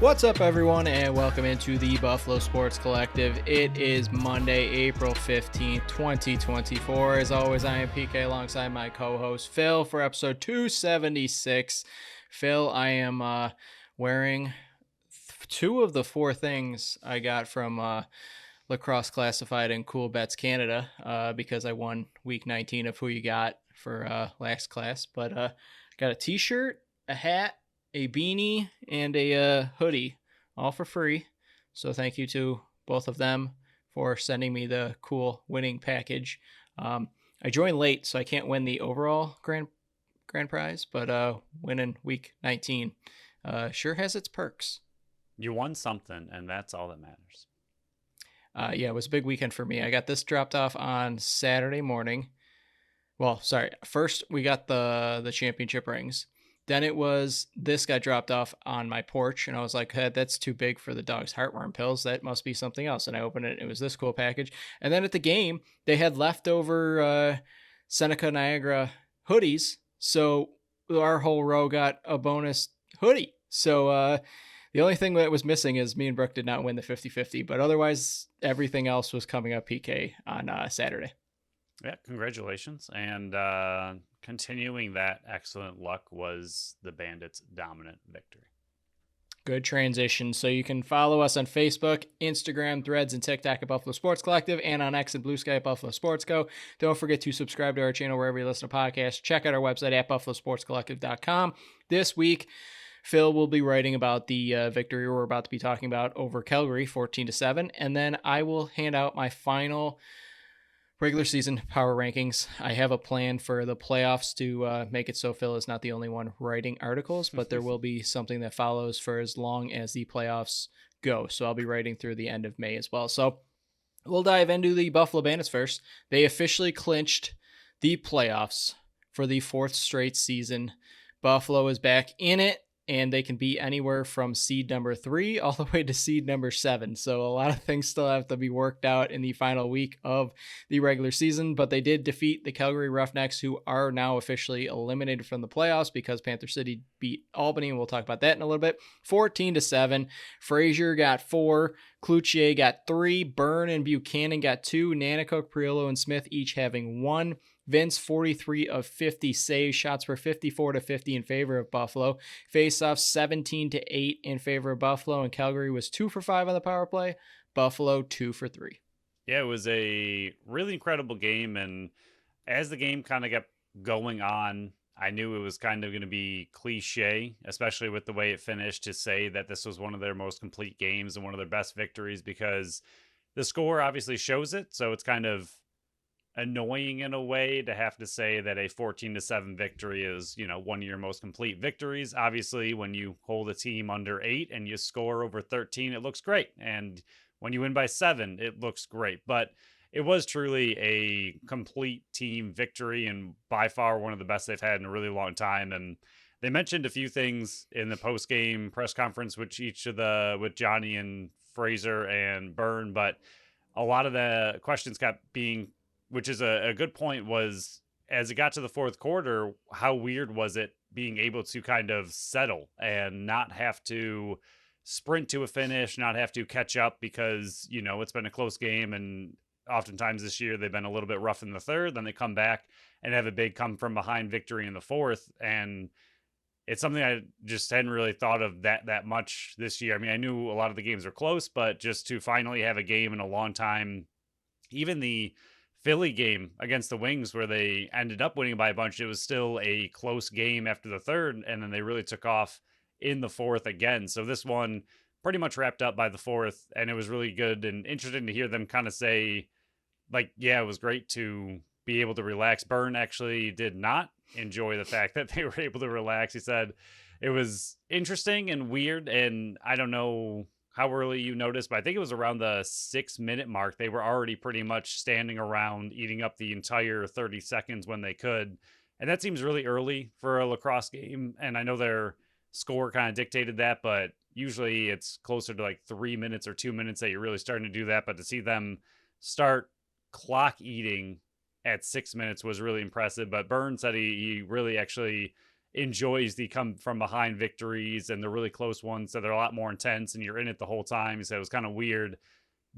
What's up, everyone, and welcome into the Buffalo Sports Collective. It is Monday, April 15th, 2024. As always, I am PK alongside my co-host Phil for episode 276. Phil, I am wearing two of the four things I got from Lacrosse Classified and Cool Bets Canada because I won week 19 of Who You Got for last class. But got a t-shirt, a hat, a beanie, and a hoodie, all for free. So thank you to both of them for sending me the cool winning package. I joined late, so I can't win the overall grand prize, but winning week 19 sure has its perks. You won something, and that's all that matters. Yeah, it was a big weekend for me. I got this dropped off on Saturday morning. Well, sorry. First, we got the championship rings. Then this got dropped off on my porch, and I was like, hey, that's too big for the dog's heartworm pills. That must be something else. And I opened it, and it was this cool package. And then at the game, they had leftover Seneca Niagara hoodies. So our whole row got a bonus hoodie. So the only thing that was missing is me and Brooke did not win the 50-50, but otherwise everything else was coming up PK on Saturday. Yeah, congratulations. And continuing that excellent luck was the Bandits' dominant victory. Good transition. So you can follow us on Facebook, Instagram, Threads, and TikTok at Buffalo Sports Collective, and on X and Blue Sky at Buffalo Sports Co. Don't forget to subscribe to our channel wherever you listen to podcasts. Check out our website at buffalosportscollective.com. This week, Phil will be writing about the victory we're about to be talking about over Calgary, 14-7, and then I will hand out my final regular season power rankings. I have a plan for the playoffs to make it so Phil is not the only one writing articles, but there will be something that follows for as long as the playoffs go. So I'll be writing through the end of May as well. So we'll dive into the Buffalo Bandits first. They officially clinched the playoffs for the fourth straight season. Buffalo is back in it, and they can be anywhere from seed number 3 all the way to seed number 7. So a lot of things still have to be worked out in the final week of the regular season, but they did defeat the Calgary Roughnecks, who are now officially eliminated from the playoffs because Panther City beat Albany, and we'll talk about that in a little bit. 14-7. Frazier got 4. Cloutier got 3. Byrne and Buchanan got 2. Nanticoke, Priolo, and Smith each having 1. Vince, 43 of 50 saves. Shots were 54-50 in favor of Buffalo. Faceoffs, 17-8 in favor of Buffalo. And Calgary was 2 for 5 on the power play. Buffalo, 2 for 3. Yeah, it was a really incredible game. And as the game kind of kept going on, I knew it was kind of going to be cliche, especially with the way it finished, to say that this was one of their most complete games and one of their best victories, because the score obviously shows it. So it's kind of annoying in a way to have to say that a 14-7 victory is, one of your most complete victories. Obviously, when you hold a team under 8 and you score over 13, it looks great. And when you win by 7, it looks great. But it was truly a complete team victory, and by far one of the best they've had in a really long time. And they mentioned a few things in the post-game press conference with with Johnny and Fraser and Byrne, but a lot of the questions kept being, which is a good point, was as it got to the fourth quarter, how weird was it being able to kind of settle and not have to sprint to a finish, not have to catch up, because, it's been a close game, and oftentimes this year they've been a little bit rough in the third, then they come back and have a big come from behind victory in the fourth. And it's something I just hadn't really thought of that much this year. I mean, I knew a lot of the games are close, but just to finally have a game in a long time, even the Philly game against the Wings where they ended up winning by a bunch, it was still a close game after the third, and then they really took off in the fourth again. So this one pretty much wrapped up by the fourth, and it was really good and interesting to hear them kind of say, like, yeah, it was great to be able to relax. Byrne actually did not enjoy the fact that they were able to relax. He said it was interesting and weird, and I don't know how early you noticed, but I think it was around the 6-minute mark. They were already pretty much standing around eating up the entire 30 seconds when they could. And that seems really early for a lacrosse game. And I know their score kind of dictated that, but usually it's closer to like 3 minutes or 2 minutes that you're really starting to do that. But to see them start clock eating at 6 minutes was really impressive. But Burns said he really actually enjoys the come from behind victories and the really close ones, so they're a lot more intense and you're in it the whole time. So it was kind of weird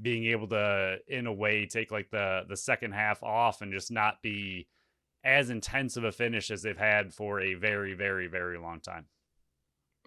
being able to, in a way, take like the second half off and just not be as intense of a finish as they've had for a very, very, very long time.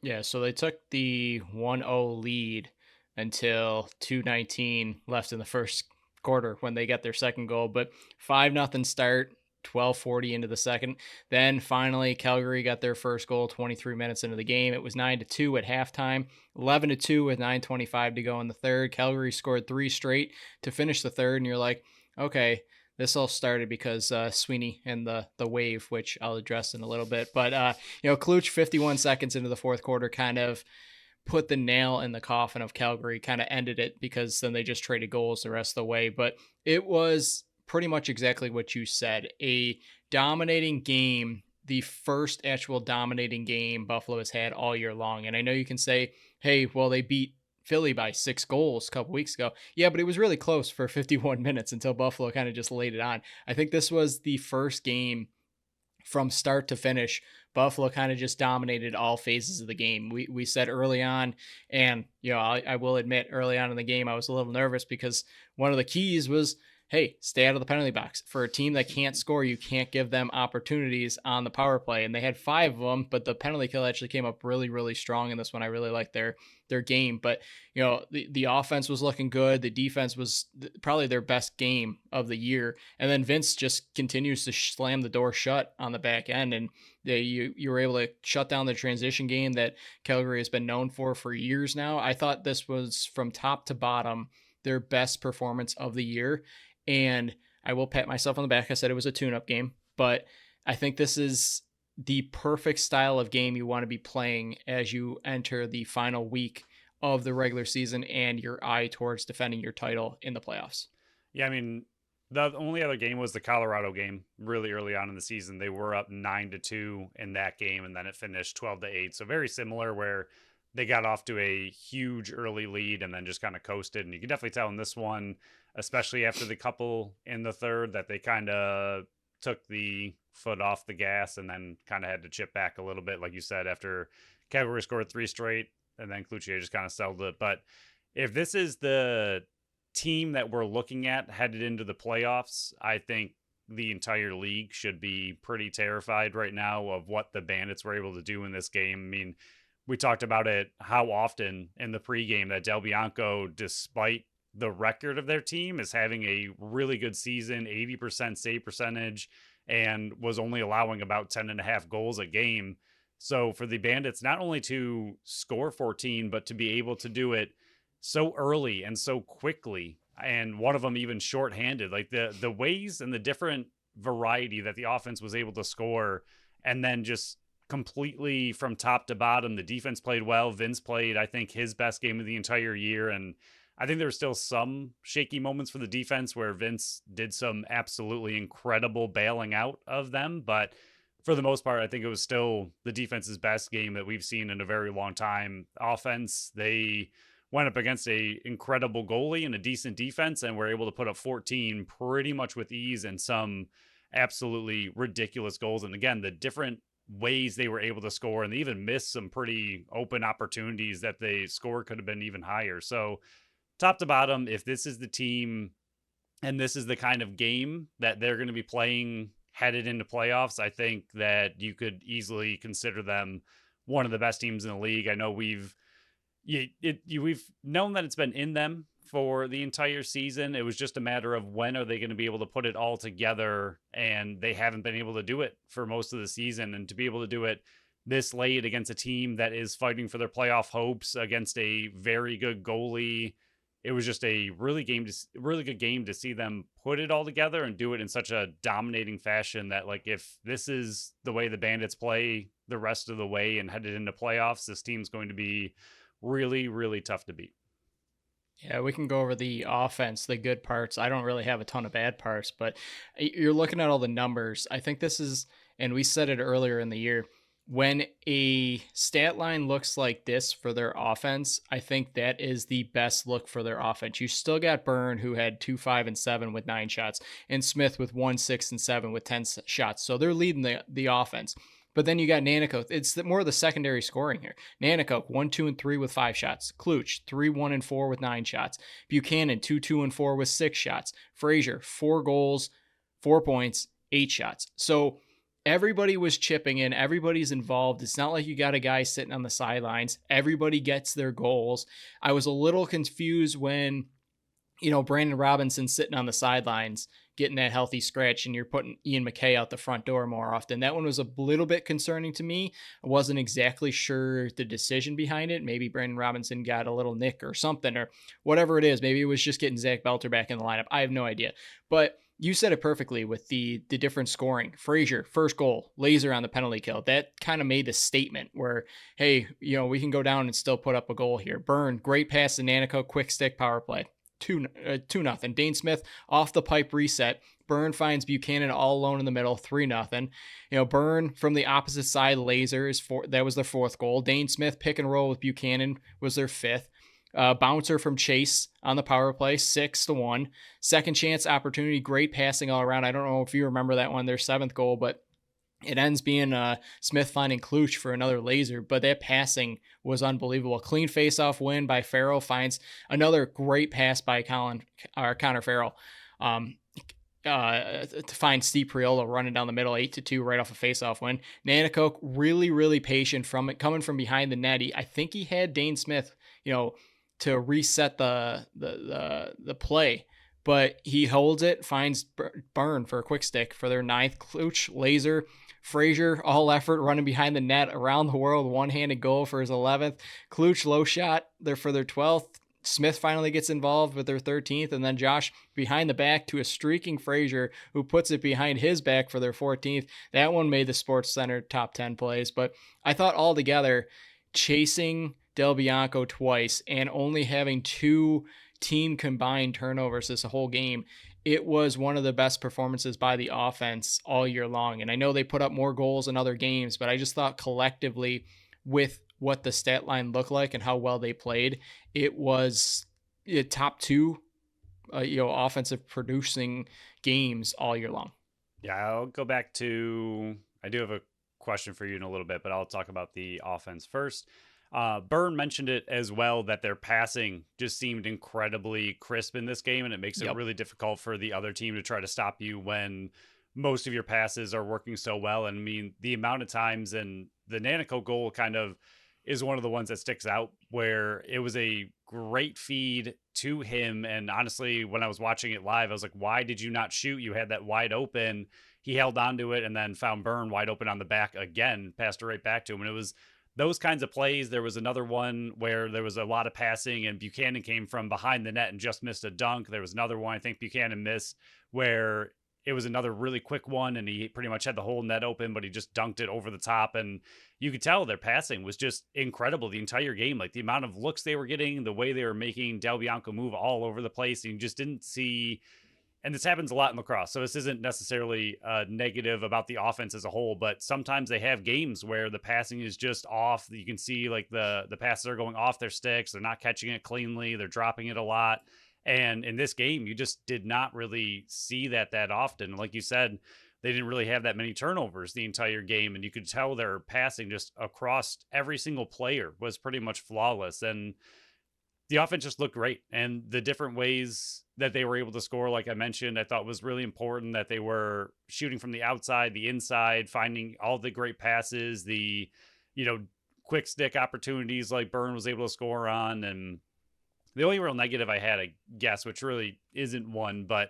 Yeah, so they took the 1-0 lead until 2:19 left in the first quarter when they got their second goal, but 5-0 start, 12:40 into the second. Then finally Calgary got their first goal 23 minutes into the game. It was 9-2 at halftime, 11-2 with 9:25 to go in the third. Calgary scored 3 straight to finish the third, and you're like, "Okay, this all started because Sweeney and the wave, which I'll address in a little bit." But Kluch 51 seconds into the fourth quarter kind of put the nail in the coffin of Calgary, kind of ended it because then they just traded goals the rest of the way. But it was pretty much exactly what you said, a dominating game, the first actual dominating game Buffalo has had all year long. And I know you can say, hey, well, they beat Philly by 6 goals a couple weeks ago. Yeah, but it was really close for 51 minutes until Buffalo kind of just laid it on. I think this was the first game from start to finish. Buffalo kind of just dominated all phases of the game. We said early on, and I will admit, early on in the game, I was a little nervous because one of the keys was, hey, stay out of the penalty box. For a team that can't score, you can't give them opportunities on the power play. And they had 5 of them, but the penalty kill actually came up really, really strong in this one. I really liked their game. But, the offense was looking good. The defense was probably their best game of the year. And then Vince just continues to slam the door shut on the back end. And you were able to shut down the transition game that Calgary has been known for years now. I thought this was, from top to bottom, their best performance of the year. And I will pat myself on the back. I said it was a tune-up game, but I think this is the perfect style of game you want to be playing as you enter the final week of the regular season and your eye towards defending your title in the playoffs. Yeah, I mean, the only other game was the Colorado game really early on in the season. They were up 9-2 in that game, and then it finished 12-8. So very similar, where they got off to a huge early lead and then just kind of coasted. And you can definitely tell in this one, especially after the couple in the third, that they kind of took the foot off the gas and then kind of had to chip back a little bit, like you said, after Calgary scored 3 straight and then Cloutier just kind of settled it. But if this is the team that we're looking at headed into the playoffs, I think the entire league should be pretty terrified right now of what the Bandits were able to do in this game. I mean, we talked about it how often in the pregame that Del Bianco, despite the record of their team, is having a really good season, 80% save percentage, and was only allowing about 10.5 goals a game. So for the Bandits, not only to score 14, but to be able to do it so early and so quickly, and one of them even shorthanded, like the ways and the different variety that the offense was able to score, and then just completely from top to bottom. The defense played well. Vince played, I think, his best game of the entire year. And I think there were still some shaky moments for the defense where Vince did some absolutely incredible bailing out of them. But for the most part, I think it was still the defense's best game that we've seen in a very long time. Offense, they went up against a incredible goalie and a decent defense and were able to put up 14 pretty much with ease and some absolutely ridiculous goals. And again, the different ways they were able to score, and they even missed some pretty open opportunities that the score could have been even higher. So top to bottom, if this is the team and this is the kind of game that they're going to be playing headed into playoffs, I think that you could easily consider them one of the best teams in the league. I know we've known that it's been in them for the entire season. It was just a matter of when are they going to be able to put it all together, and they haven't been able to do it for most of the season. And to be able to do it this late against a team that is fighting for their playoff hopes, against a very good goalie, it was just a really good game to see them put it all together and do it in such a dominating fashion that, like, if this is the way the Bandits play the rest of the way and headed into playoffs, this team's going to be really, really tough to beat. Yeah, we can go over the offense, the good parts. I don't really have a ton of bad parts, but you're looking at all the numbers. I think this is And we said it earlier in the year. When a stat line looks like this for their offense, I think that is the best look for their offense. You still got Byrne, who had 2, 5, and 7 with 9 shots, and Smith with 1, 6, and 7 with 10 shots. So they're leading the offense. But then you got Nanikow. It's more of the secondary scoring here. Nanikow, 1, 2, and 3 with 5 shots. Kluch, 3, 1, and 4 with 9 shots. Buchanan, 2, 2, and 4 with 6 shots. Frazier, 4 goals, 4 points, 8 shots. So everybody was chipping in. Everybody's involved. It's not like you got a guy sitting on the sidelines. Everybody gets their goals. I was a little confused when, Brandon Robinson sitting on the sidelines getting that healthy scratch and you're putting Ian McKay out the front door more often. That one was a little bit concerning to me. I wasn't exactly sure the decision behind it. Maybe Brandon Robinson got a little nick or something or whatever it is. Maybe it was just getting Zach Belter back in the lineup. I have no idea. But you said it perfectly with the different scoring. Frazier, first goal, laser on the penalty kill. That kind of made the statement where, hey, we can go down and still put up a goal here. Byrne, great pass to Nanikow, quick stick power play. 2-0. Dane Smith off the pipe reset. Byrne finds Buchanan all alone in the middle, 3-0. Byrne from the opposite side, laser that was their 4th goal. Dane Smith pick and roll with Buchanan was their 5th. Bouncer from Chase on the power play, 6-1. Second chance opportunity, great passing all around. I don't know if you remember that one, their 7th goal, but it ends being Smith finding Kluch for another laser, but that passing was unbelievable. Clean face-off win by Farrell, finds another great pass by Connor Farrell to find Steve Priola running down the middle, 8-2 right off a face-off win. Nanikow really, really patient coming from behind the net. I think he had Dane Smith, to reset the play. But he holds it, finds Byrne for a quick stick for their 9th. Kluch, laser. Frazier, all effort, running behind the net around the world, one-handed goal for his 11th. Kluch, low shot there for their 12th. Smith finally gets involved with their 13th, and then Josh behind the back to a streaking Frazier who puts it behind his back for their 14th. That one made the Sports Center top 10 plays, but I thought altogether chasing Del Bianco twice and only having 2 team combined turnovers this whole game, it was one of the best performances by the offense all year long. And I know they put up more goals in other games, but I just thought collectively with what the stat line looked like and how well they played, it was top 2, offensive producing games all year long. Yeah, I'll go back to, I do have a question for you in a little bit, but I'll talk about the offense first. Byrne mentioned it as well, that their passing just seemed incredibly crisp in this game, and it makes it really difficult for the other team to try to stop you when most of your passes are working so well. And I mean, the amount of times, and the Nanikow goal kind of is one of the ones that sticks out, where it was a great feed to him. And honestly, when I was watching it live, I was like, why did you not shoot? You had that wide open. He held onto it and then found Byrne wide open on the back again, passed it right back to him. And it was those kinds of plays. There was another one where there was a lot of passing and Buchanan came from behind the net and just missed a dunk. There was another one I think Buchanan missed where it was another really quick one and he pretty much had the whole net open, but he just dunked it over the top. And you could tell their passing was just incredible the entire game. Like the amount of looks they were getting, the way they were making Del Bianco move all over the place. And you just didn't see, and this happens a lot in lacrosse, so this isn't necessarily negative about the offense as a whole, but sometimes they have games where the passing is just off. You can see like the passes are going off their sticks. They're not catching it cleanly. They're dropping it a lot. And in this game, you just did not really see that often. Like you said, they didn't really have that many turnovers the entire game, and you could tell their passing just across every single player was pretty much flawless. And the offense just looked great. And the different ways that they were able to score, like I mentioned, I thought was really important, that they were shooting from the outside, the inside, finding all the great passes, the, quick stick opportunities like Byrne was able to score on. And the only real negative I had, I guess, which really isn't one, but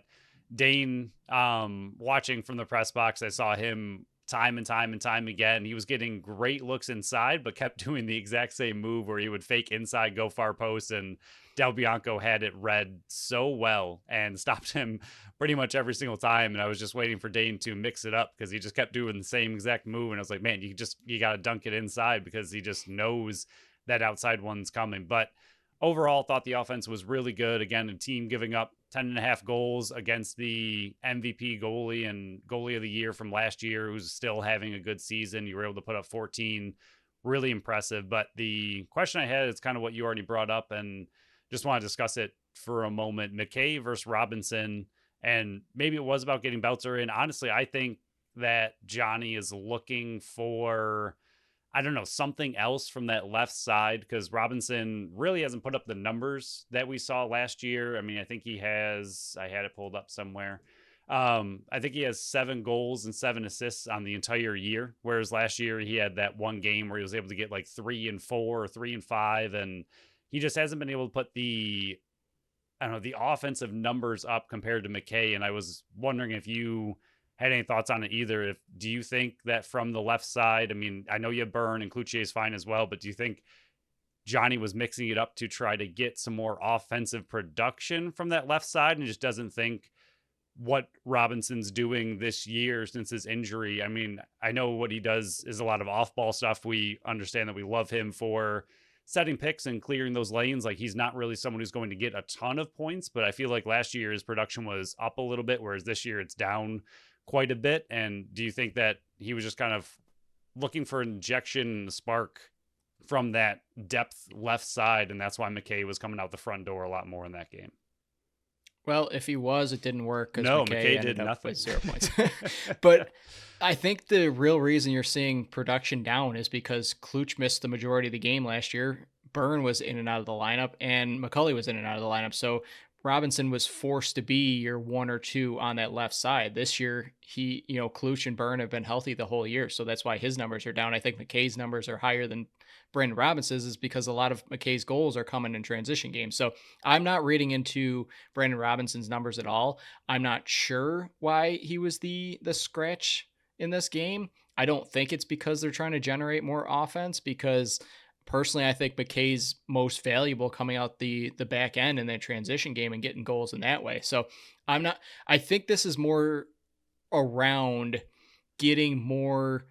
Dane, watching from the press box, I saw him time and time again. He was getting great looks inside, but kept doing the exact same move where he would fake inside, go far post, and Del Bianco had it read so well and stopped him pretty much every single time. And I was just waiting for Dane to mix it up because he just kept doing the same exact move. And I was like, man, you got to dunk it inside because he just knows that outside one's coming. But overall thought the offense was really good. Again, a team giving up 10.5 goals against the MVP goalie and goalie of the year from last year, who's still having a good season. You were able to put up 14, really impressive. But the question I had is kind of what you already brought up, and just want to discuss it for a moment. McKay versus Robinson, and maybe it was about getting Belzer in. Honestly, I think that Johnny is looking for, I don't know, something else from that left side, because Robinson really hasn't put up the numbers that we saw last year. I mean, I think he has, I had it pulled up somewhere. I think he has 7 goals and 7 assists on the entire year, whereas last year he had that one game where he was able to get like 3 and 4 or 3 and 5, and he just hasn't been able to put the, I don't know, the offensive numbers up compared to McKay. And I was wondering if you had any thoughts on it either. If, do you think that from the left side, I mean, I know you have Byrne and Cloutier is fine as well, but do you think Johnny was mixing it up to try to get some more offensive production from that left side and just doesn't think what Robinson's doing this year since his injury? I mean, I know what he does is a lot of off-ball stuff. We understand that we love him for setting picks and clearing those lanes. Like, he's not really someone who's going to get a ton of points, but I feel like last year his production was up a little bit, whereas this year it's down quite a bit. And do you think that he was just kind of looking for an injection, spark from that depth left side, and that's why McKay was coming out the front door a lot more in that game? Well, if he was, it didn't work because No, McKay McKay ended did up nothing. with 0 points. But I think the real reason you're seeing production down is because Kluch missed the majority of the game last year. Byrne was in and out of the lineup, and McCulley was in and out of the lineup. So Robinson was forced to be your 1 or 2 on that left side. This year, Kluch and Byrne have been healthy the whole year. So that's why his numbers are down. I think McKay's numbers are higher than Brandon Robinson's, is because a lot of McKay's goals are coming in transition games. So I'm not reading into Brandon Robinson's numbers at all. I'm not sure why he was the scratch in this game. I don't think it's because they're trying to generate more offense, because personally, I think McKay's most valuable coming out the back end in that transition game and getting goals in that way. So I think this is more around getting more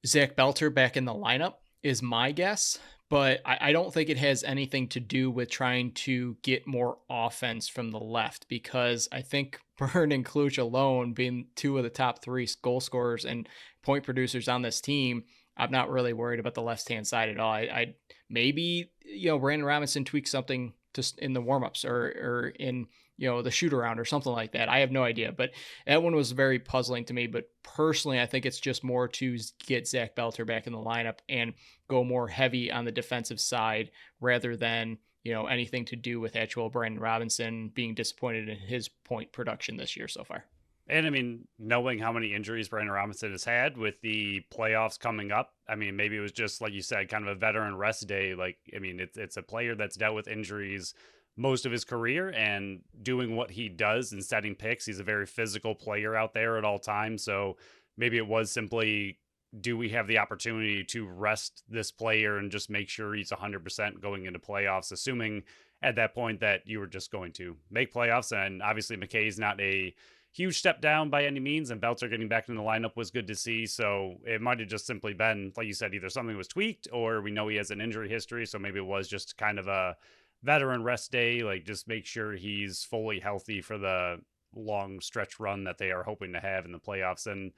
Zach Belter back in the lineup is my guess. But I don't think it has anything to do with trying to get more offense from the left, because I think Byrne and Kluch alone, being 2 of the top 3 goal scorers and point producers on this team, I'm not really worried about the left-hand side at all. I maybe, Brandon Robinson tweaks something just in the warmups or in, the shoot around or something like that. I have no idea, but that one was very puzzling to me. But personally, I think it's just more to get Zach Belter back in the lineup and go more heavy on the defensive side rather than, anything to do with actual Brandon Robinson being disappointed in his point production this year so far. And I mean, knowing how many injuries Brandon Robinson has had with the playoffs coming up, I mean, maybe it was just, like you said, kind of a veteran rest day. Like, I mean, it's a player that's dealt with injuries most of his career, and doing what he does and setting picks. He's a very physical player out there at all times. So maybe it was simply, do we have the opportunity to rest this player and just make sure he's 100% going into playoffs, assuming at that point that you were just going to make playoffs. And obviously McKay's not a huge step down by any means, and Belter getting back in the lineup was good to see. So it might have just simply been, like you said, either something was tweaked, or we know he has an injury history, so maybe it was just kind of a veteran rest day, like just make sure he's fully healthy for the long stretch run that they are hoping to have in the playoffs. And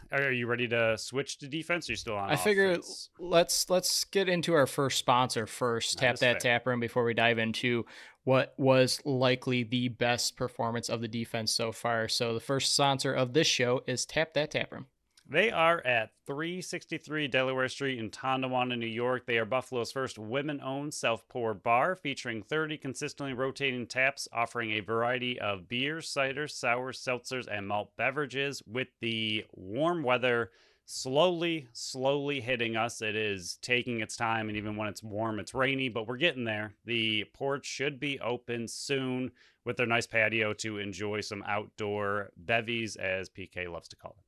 are you ready to switch to defense, or are you still on I figure offense? let's get into our first sponsor first. That Tap is that fair. tap room before we dive into what was likely the best performance of the defense so far. So the first sponsor of this show is Tap That Tap Room. They are at 363 Delaware Street in Tonawanda, New York. They are Buffalo's first women-owned self-pour bar, featuring 30 consistently rotating taps, offering a variety of beers, ciders, sours, seltzers, and malt beverages. With the warm weather slowly hitting us, it is taking its time, and even when it's warm, it's rainy, but we're getting there. The porch should be open soon with their nice patio to enjoy some outdoor bevies, as PK loves to call it.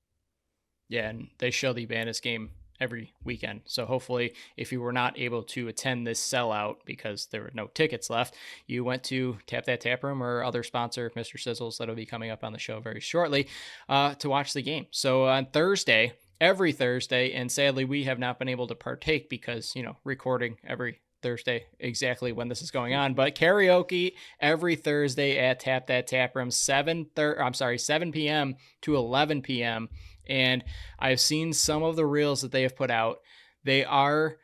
Yeah, and they show the Bandits game every weekend. So hopefully, if you were not able to attend this sellout because there were no tickets left, you went to Tap That Tap Room or other sponsor, Mr. Sizzles, that'll be coming up on the show very shortly, to watch the game. So on Thursday, every Thursday, and sadly we have not been able to partake because, recording every Thursday exactly when this is going on, but karaoke every Thursday at Tap That Tap Room, 7 p.m. to 11 p.m. And I've seen some of the reels that they have put out. They are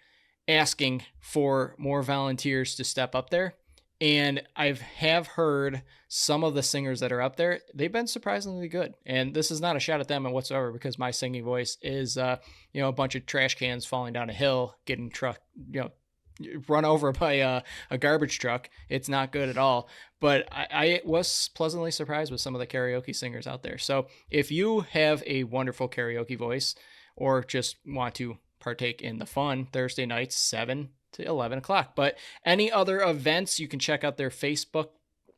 asking for more volunteers to step up there. And have heard some of the singers that are up there, they've been surprisingly good. And this is not a shot at them whatsoever, because my singing voice is, a bunch of trash cans falling down a hill, getting run over by a garbage truck. It's not good at all. But I was pleasantly surprised with some of the karaoke singers out there. So if you have a wonderful karaoke voice, or just want to partake in the fun, Thursday nights, 7 to 11 o'clock. But any other events, you can check out their Facebook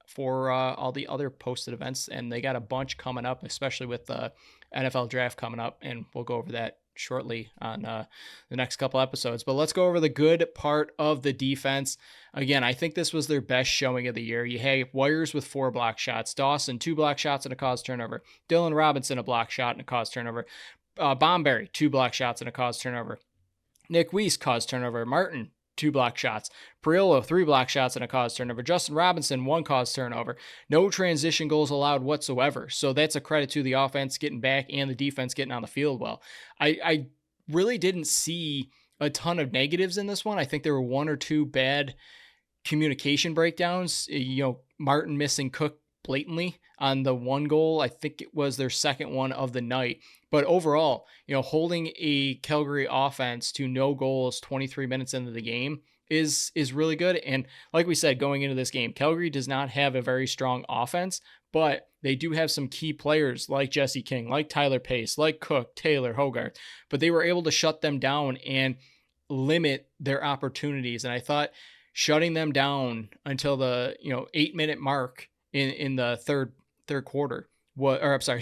for all the other posted events. And they got a bunch coming up, especially with the NFL draft coming up. And we'll go over that shortly on the next couple episodes. But let's go over the good part of the defense. Again, I think this was their best showing of the year. You have Wires with 4 block shots, Dawson 2 block shots and a caused turnover, Dylan Robinson a block shot and a caused turnover, Bomberry 2 block shots and a caused turnover, Nick Weiss caused turnover, Martin 2 block shots, Priolo 3 block shots and a caused turnover, Justin Robinson 1 caused turnover, no transition goals allowed whatsoever. So that's a credit to the offense getting back and the defense getting on the field well. I really didn't see a ton of negatives in this one. I think there were 1 or 2 bad communication breakdowns. Martin missing Cook blatantly on the 1 goal. I think it was their second one of the night. But overall, holding a Calgary offense to no goals 23 minutes into the game is really good. And like we said, going into this game, Calgary does not have a very strong offense, but they do have some key players like Jesse King, like Tyler Pace, like Cook, Taylor, Hogarth. But they were able to shut them down and limit their opportunities. And I thought shutting them down until the 8-minute mark in the third quarter,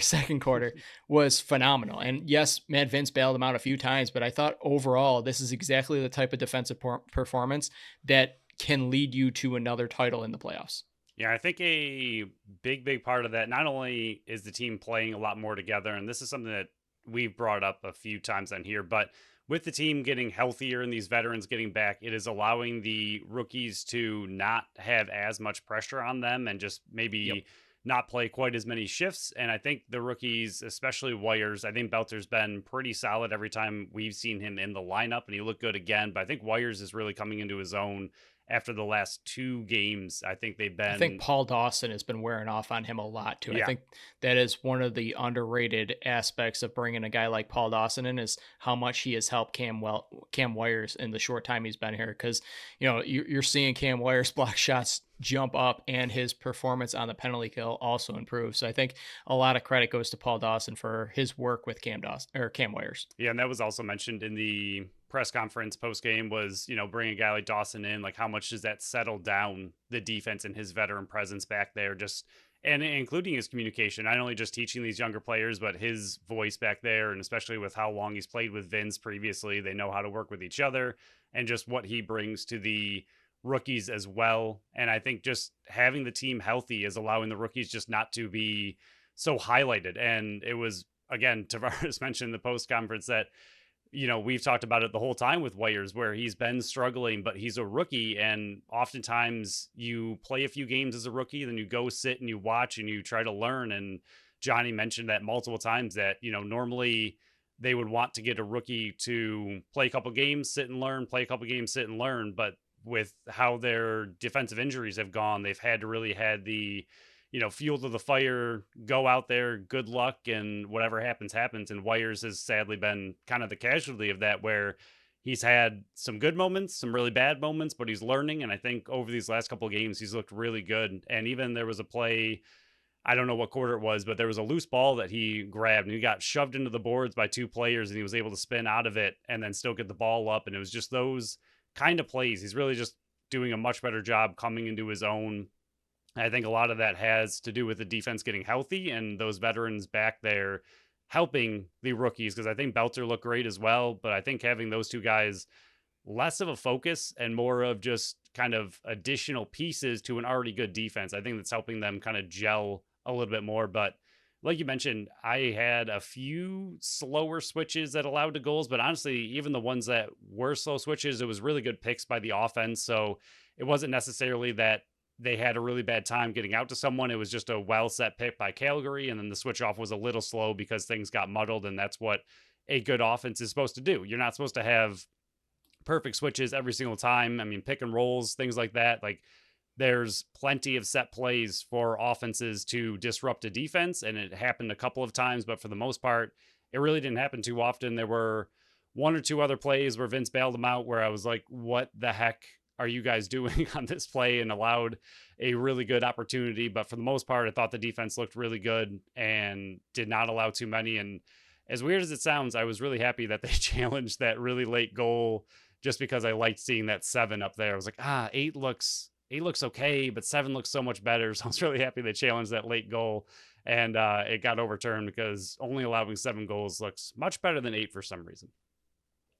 second quarter, was phenomenal. And yes, Matt Vince bailed him out a few times, but I thought overall this is exactly the type of defensive performance that can lead you to another title in the playoffs. Yeah, I think a big part of that, not only is the team playing a lot more together, and this is something that we've brought up a few times on here, but with the team getting healthier and these veterans getting back, it is allowing the rookies to not have as much pressure on them and just maybe not play quite as many shifts. And I think the rookies, especially Wires, I think Belter's been pretty solid every time we've seen him in the lineup, and he looked good again. But I think Wires is really coming into his own after the last 2 games. I think Paul Dawson has been wearing off on him a lot too. Yeah. I think that is one of the underrated aspects of bringing a guy like Paul Dawson in, is how much he has helped Cam Wires in the short time he's been here. Because you're seeing Cam Wires block shots jump up, and his performance on the penalty kill also improve. So I think a lot of credit goes to Paul Dawson for his work with Cam Wires. Yeah, and that was also mentioned in the press conference post game, was bringing a guy like Dawson in, like how much does that settle down the defense and his veteran presence back there, just and including his communication, not only just teaching these younger players, but his voice back there, and especially with how long he's played with Vince previously, they know how to work with each other, and just what he brings to the rookies as well. And I think just having the team healthy is allowing the rookies just not to be so highlighted. And it was, again, Tavares mentioned in the post conference that we've talked about it the whole time with Wires, where he's been struggling, but he's a rookie. And oftentimes you play a few games as a rookie, then you go sit and you watch and you try to learn. And Johnny mentioned that multiple times, that, normally they would want to get a rookie to play a couple games, sit and learn, play a couple games, sit and learn. But with how their defensive injuries have gone, they've had to really had the, fuel to the fire, go out there, good luck, and whatever happens, happens. And Wires has sadly been kind of the casualty of that, where he's had some good moments, some really bad moments, but he's learning. And I think over these last couple of games, he's looked really good. And even there was a play, I don't know what quarter it was, but there was a loose ball that he grabbed and he got shoved into the boards by 2 players, and he was able to spin out of it and then still get the ball up. And it was just those kind of plays. He's really just doing a much better job coming into his own. I think a lot of that has to do with the defense getting healthy and those veterans back there helping the rookies, because I think Belter looked great as well. But I think having those 2 guys less of a focus and more of just kind of additional pieces to an already good defense, I think that's helping them kind of gel a little bit more. But like you mentioned, I had a few slower switches that allowed to goals, but honestly, even the ones that were slow switches, it was really good picks by the offense. So it wasn't necessarily that they had a really bad time getting out to someone. It was just a well set pick by Calgary. And then the switch off was a little slow because things got muddled. And that's what a good offense is supposed to do. You're not supposed to have perfect switches every single time. I mean, pick and rolls, things like that. Like, there's plenty of set plays for offenses to disrupt a defense, and it happened a couple of times, but for the most part, it really didn't happen too often. There were one or two other plays where Vince bailed them out, where I was like, what the heck are you guys doing on this play, and allowed a really good opportunity. But for the most part, I thought the defense looked really good and did not allow too many. And as weird as it sounds, I was really happy that they challenged that really late goal, just because I liked seeing that 7 up there. I was like, 8 looks okay, but 7 looks so much better. So I was really happy they challenged that late goal, and it got overturned, because only allowing 7 goals looks much better than 8 for some reason.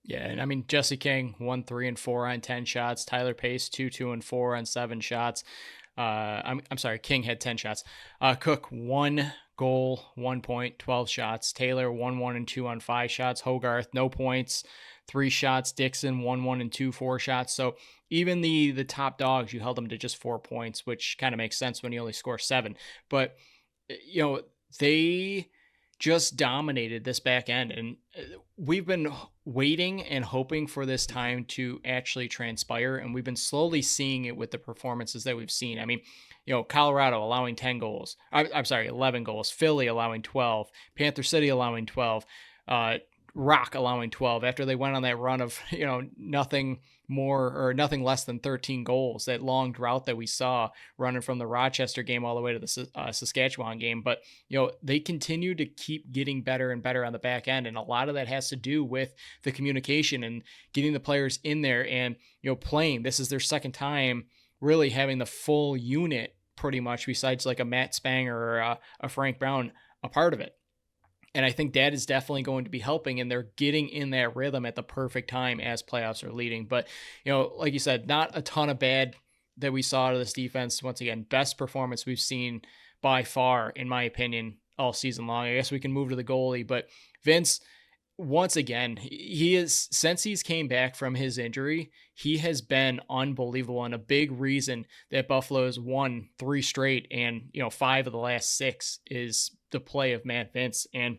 Yeah, and I mean, Jesse King 1 3 and 4 on 10 shots. Tyler Pace 2 2 and 4 on 7 shots. I'm sorry, King had 10 shots. Cook 1 goal, 1 point, 12 shots. Taylor 1 1 and 2 on 5 shots. Hogarth no points, 3 shots. Dixon 1 1 and 2, 4 shots. So even the top dogs, you held them to just 4 points, which kind of makes sense when you only score 7. But they just dominated this back end, and we've been waiting and hoping for this time to actually transpire, and we've been slowly seeing it with the performances that we've seen. I mean, Colorado allowing 10 goals. I'm sorry, 11 goals. Philly allowing 12. Panther City allowing 12. Rock allowing 12 after they went on that run of, nothing more or nothing less than 13 goals, that long drought that we saw running from the Rochester game all the way to the Saskatchewan game. But, they continue to keep getting better and better on the back end. And a lot of that has to do with the communication and getting the players in there and, playing. This is their second time really having the full unit pretty much, besides like a Matt Spang or a Frank Brown, a part of it. And I think that is definitely going to be helping, and they're getting in that rhythm at the perfect time as playoffs are leading. But, like you said, not a ton of bad that we saw out of this defense. Once again, best performance we've seen by far, in my opinion, all season long. I guess we can move to the goalie, but Vince, once again, since he's came back from his injury, he has been unbelievable, and a big reason that Buffalo's won 3 straight and 5 of the last 6 is the play of Matt Vince. And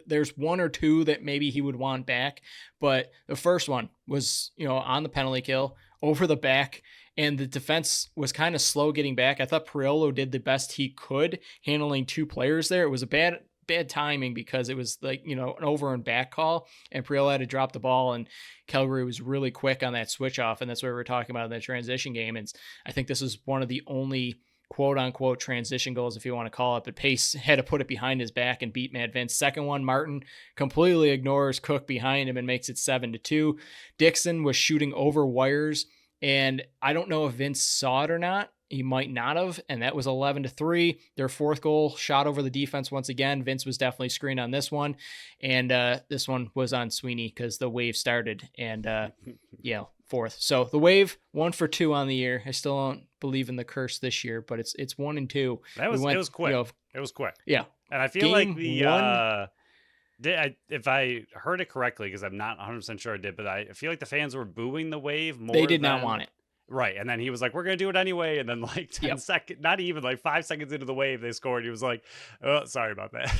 there's 1 or 2 that maybe he would want back, but the first one was on the penalty kill over the back, and the defense was kind of slow getting back. I thought Priolo did the best he could handling 2 players there. It was a bad timing because it was like, an over and back call, and Priolo had to drop the ball, and Calgary was really quick on that switch off. And that's what we were talking about in the transition game. And I think this is one of the only quote unquote transition goals, if you want to call it, but Pace had to put it behind his back and beat Matt Vince. Second one, Martin completely ignores Cook behind him and makes it 7-2. Dixon was shooting over wires, and I don't know if Vince saw it or not. He might not have, and that was 11-3. Their 4th goal shot over the defense once again. Vince was definitely screened on this one, and this one was on Sweeney because the wave started, and 4th. So the wave 1 for 2 on the year. I still don't believe in the curse this year, but it's 1 and 2. It was quick. It was quick. Yeah, and I feel like if I heard it correctly, because I'm not 100% sure I did, but I feel like the fans were booing the wave more. They did not want it. Right. And then he was like, we're going to do it anyway. And then like 10 seconds, not even like 5 seconds into the wave, they scored. He was like, oh, sorry about that.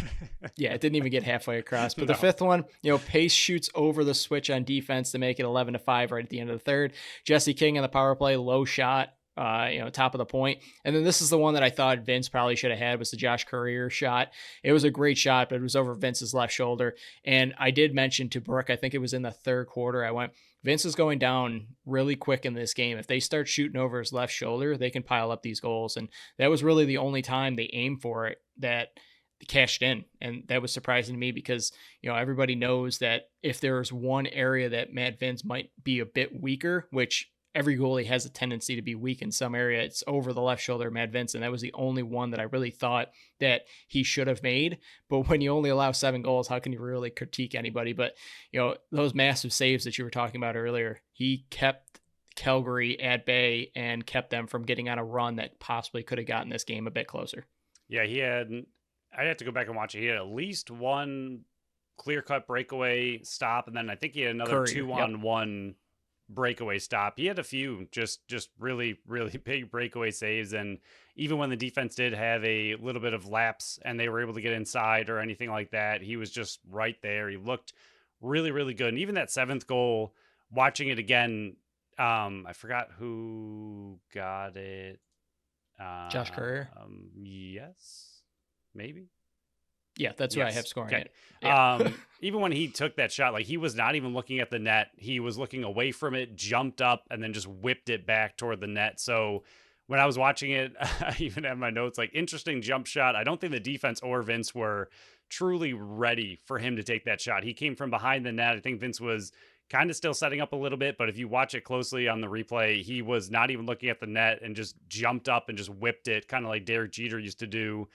Yeah, it didn't even get halfway across. But the 5th one, Pace shoots over the switch on defense to make it 11-5 right at the end of the 3rd. Jesse King on the power play, low shot. Top of the point. And then this is the one that I thought Vince probably should have had, was the Josh Courier shot. It was a great shot, but it was over Vince's left shoulder. And I did mention to Brooke, I think it was in the 3rd quarter, I went, Vince is going down really quick in this game. If they start shooting over his left shoulder, they can pile up these goals. And that was really the only time they aimed for it that cashed in. And that was surprising to me because, everybody knows that if there's one area that Matt Vince might be a bit weaker, which every goalie has a tendency to be weak in some area, it's over the left shoulder of Matt Vince, and that was the only one that I really thought that he should have made. But when you only allow 7 goals, how can you really critique anybody? But, those massive saves that you were talking about earlier, he kept Calgary at bay and kept them from getting on a run that possibly could have gotten this game a bit closer. Yeah, he had, I'd have to go back and watch it. He had at least one clear cut breakaway stop, and then I think he had another Courier. Yep. 2-on-1 breakaway stop. He had a few just really really big breakaway saves, and even when the defense did have a little bit of lapse and they were able to get inside or anything like that, he was just right there. He looked really really good. And even that seventh goal, watching it again, I forgot who got it. Josh Courier. Yes, maybe. Yeah, that's what I have scoring Okay. it. Yeah. Even when he took that shot, like he was not even looking at the net. He was looking away from it, jumped up, and then just whipped it back toward the net. So when I was watching it, I even have my notes like interesting jump shot. I don't think the defense or Vince were truly ready for him to take that shot. He came from behind the net. I think Vince was kind of still setting up a little bit, but if you watch it closely on the replay, he was not even looking at the net and just jumped up and just whipped it, kind of like Derek Jeter used to do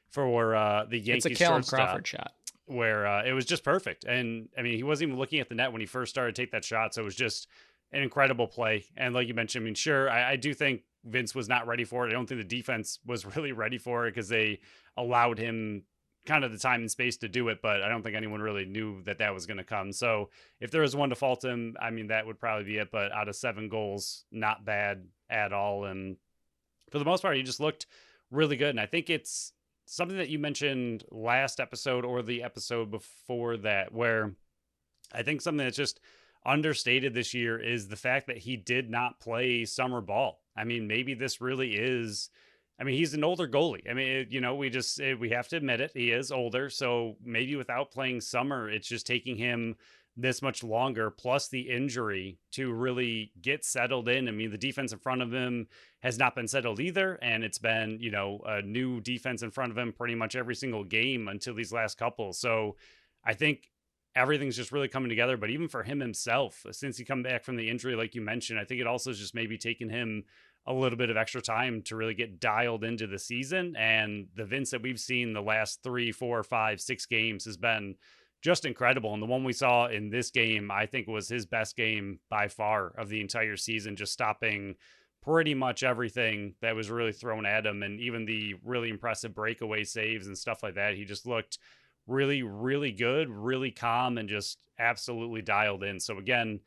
for the Yankees. It's a Callum shortstop, Crawford shot where it was just perfect. And I mean, he wasn't even looking at the net when he first started to take that shot. So it was just an incredible play. And like you mentioned, I mean, sure, I do think Vince was not ready for it. I don't think the defense was really ready for it because they allowed him kind of the time and space to do it. But I don't think anyone really knew that that was going to come. So if there was one to fault him, I mean, that would probably be it. But out of 7 goals, not bad at all. And for the most part, he just looked really good. And I think it's something that you mentioned last episode or the episode before that, where I think something that's just understated this year is the fact that he did not play summer ball. I mean, maybe this really is, I mean, he's an older goalie. I mean, we have to admit it. He is older. So maybe without playing summer, it's just taking him this much longer, plus the injury, to really get settled in. I mean, the defense in front of him has not been settled either. And it's been, a new defense in front of him pretty much every single game until these last couple. So I think everything's just really coming together. But even for him himself, since he come back from the injury, like you mentioned, I think it also is just maybe taking him a little bit of extra time to really get dialed into the season. And the Vince that we've seen the last 3, 4, 5, 6 games has been just incredible. And the one we saw in this game, I think, was his best game by far of the entire season, just stopping pretty much everything that was really thrown at him. And even the really impressive breakaway saves and stuff like that. He just looked really, really good, really calm, and just absolutely dialed in. So again,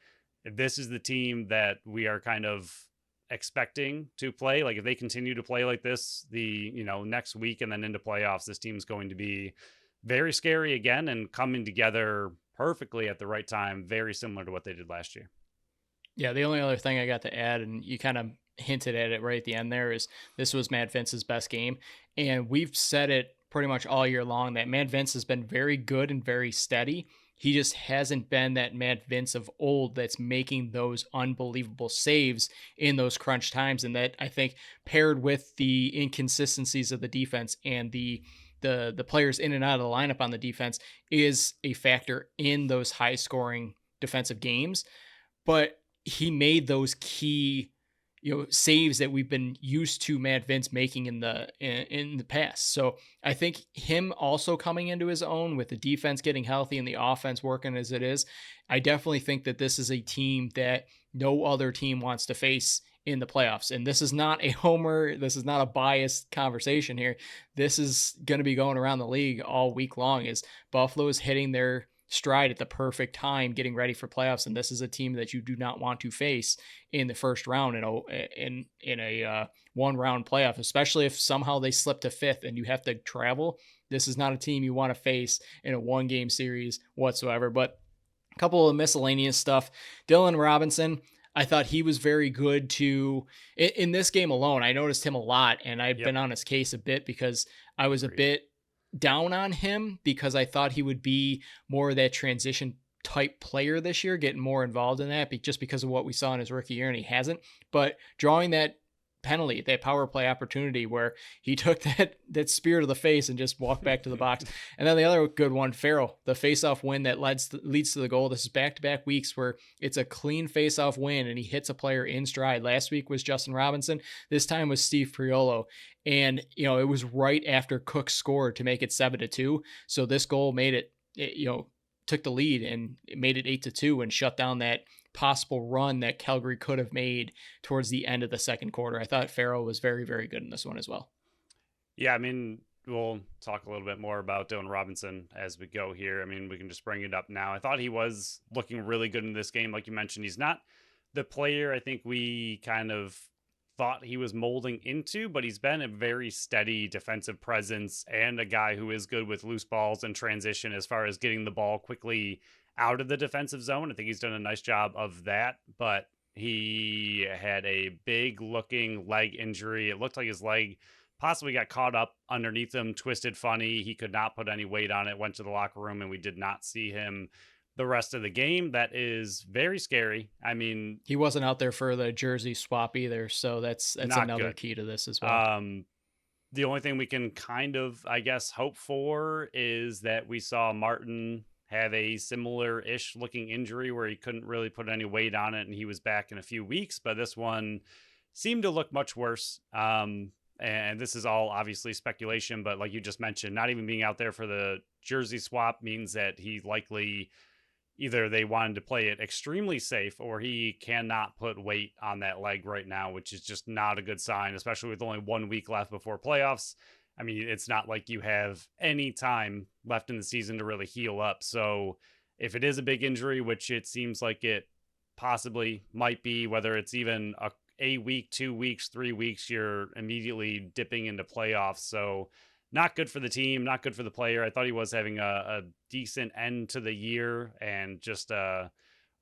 if this is the team that we are kind of expecting to play, like if they continue to play like this, next week and then into playoffs, this team's going to be very scary again and coming together perfectly at the right time, very similar to what they did last year. Yeah, the only other thing I got to add, and you kind of hinted at it right at the end there, is this was Matt Vince's best game. And we've said it pretty much all year long that Matt Vince has been very good and very steady. He just hasn't been that Matt Vince of old that's making those unbelievable saves in those crunch times. And that, I think, paired with the inconsistencies of the defense and the players in and out of the lineup on the defense, is a factor in those high scoring defensive games. But he made those key, saves that we've been used to Matt Vince making in the past. So I think him also coming into his own with the defense getting healthy and the offense working as it is, I definitely think that this is a team that no other team wants to face in the playoffs. And this is not a homer. This is not a biased conversation here. This is going to be going around the league all week long, as Buffalo is hitting their stride at the perfect time, getting ready for playoffs. And this is a team that you do not want to face in the first round in a 1-round playoff, especially if somehow they slip to 5th and you have to travel. This is not a team you want to face in a 1-game series whatsoever. But a couple of miscellaneous stuff. Dylan Robinson, I thought he was very good in this game alone. I noticed him a lot, and I've been on his case a bit because I was a bit down on him because I thought he would be more of that transition type player this year, getting more involved in that just because of what we saw in his rookie year, and he hasn't. But drawing that penalty, that power play opportunity where he took that spear to the face and just walked back to the box. And then the other good one, Farrell, the faceoff win that leads to the goal. This is back-to-back weeks where it's a clean faceoff win and he hits a player in stride. Last week was Justin Robinson. This time was Steve Priolo. And, it was right after Cook scored to make it 7-2. So this goal made it, took the lead and it made it 8-2 and shut down that possible run that Calgary could have made towards the end of the second quarter. I thought Farrell was very, very good in this one as well. Yeah, I mean, we'll talk a little bit more about Dylan Robinson as we go here. I mean, we can just bring it up now. I thought he was looking really good in this game. Like you mentioned, he's not the player I think we kind of thought he was molding into, but he's been a very steady defensive presence and a guy who is good with loose balls and transition as far as getting the ball quickly out of the defensive zone. I think he's done a nice job of that, but he had a big looking leg injury. It looked like his leg possibly got caught up underneath him, twisted funny. He could not put any weight on it, went to the locker room, and we did not see him the rest of the game. That is very scary. I mean, He wasn't out there for the jersey swap either, so that's not another good. key to this as well. The only thing we can kind of, I guess, hope for is that we saw Martin have a similar-ish looking injury where he couldn't really put any weight on it and he was back in a few weeks, but this one seemed to look much worse. And this is all obviously speculation, but like you just mentioned, not even being out there for the jersey swap means that he likely either they wanted to play it extremely safe or he cannot put weight on that leg right now, which is just not a good sign, especially with only 1 week left before playoffs. I mean, it's not like you have any time left in the season to really heal up. So if it is a big injury, which it seems like it possibly might be, whether it's even a week, 2 weeks, 3 weeks, you're immediately dipping into playoffs. So not good for the team, not good for the player. I thought he was having a decent end to the year and just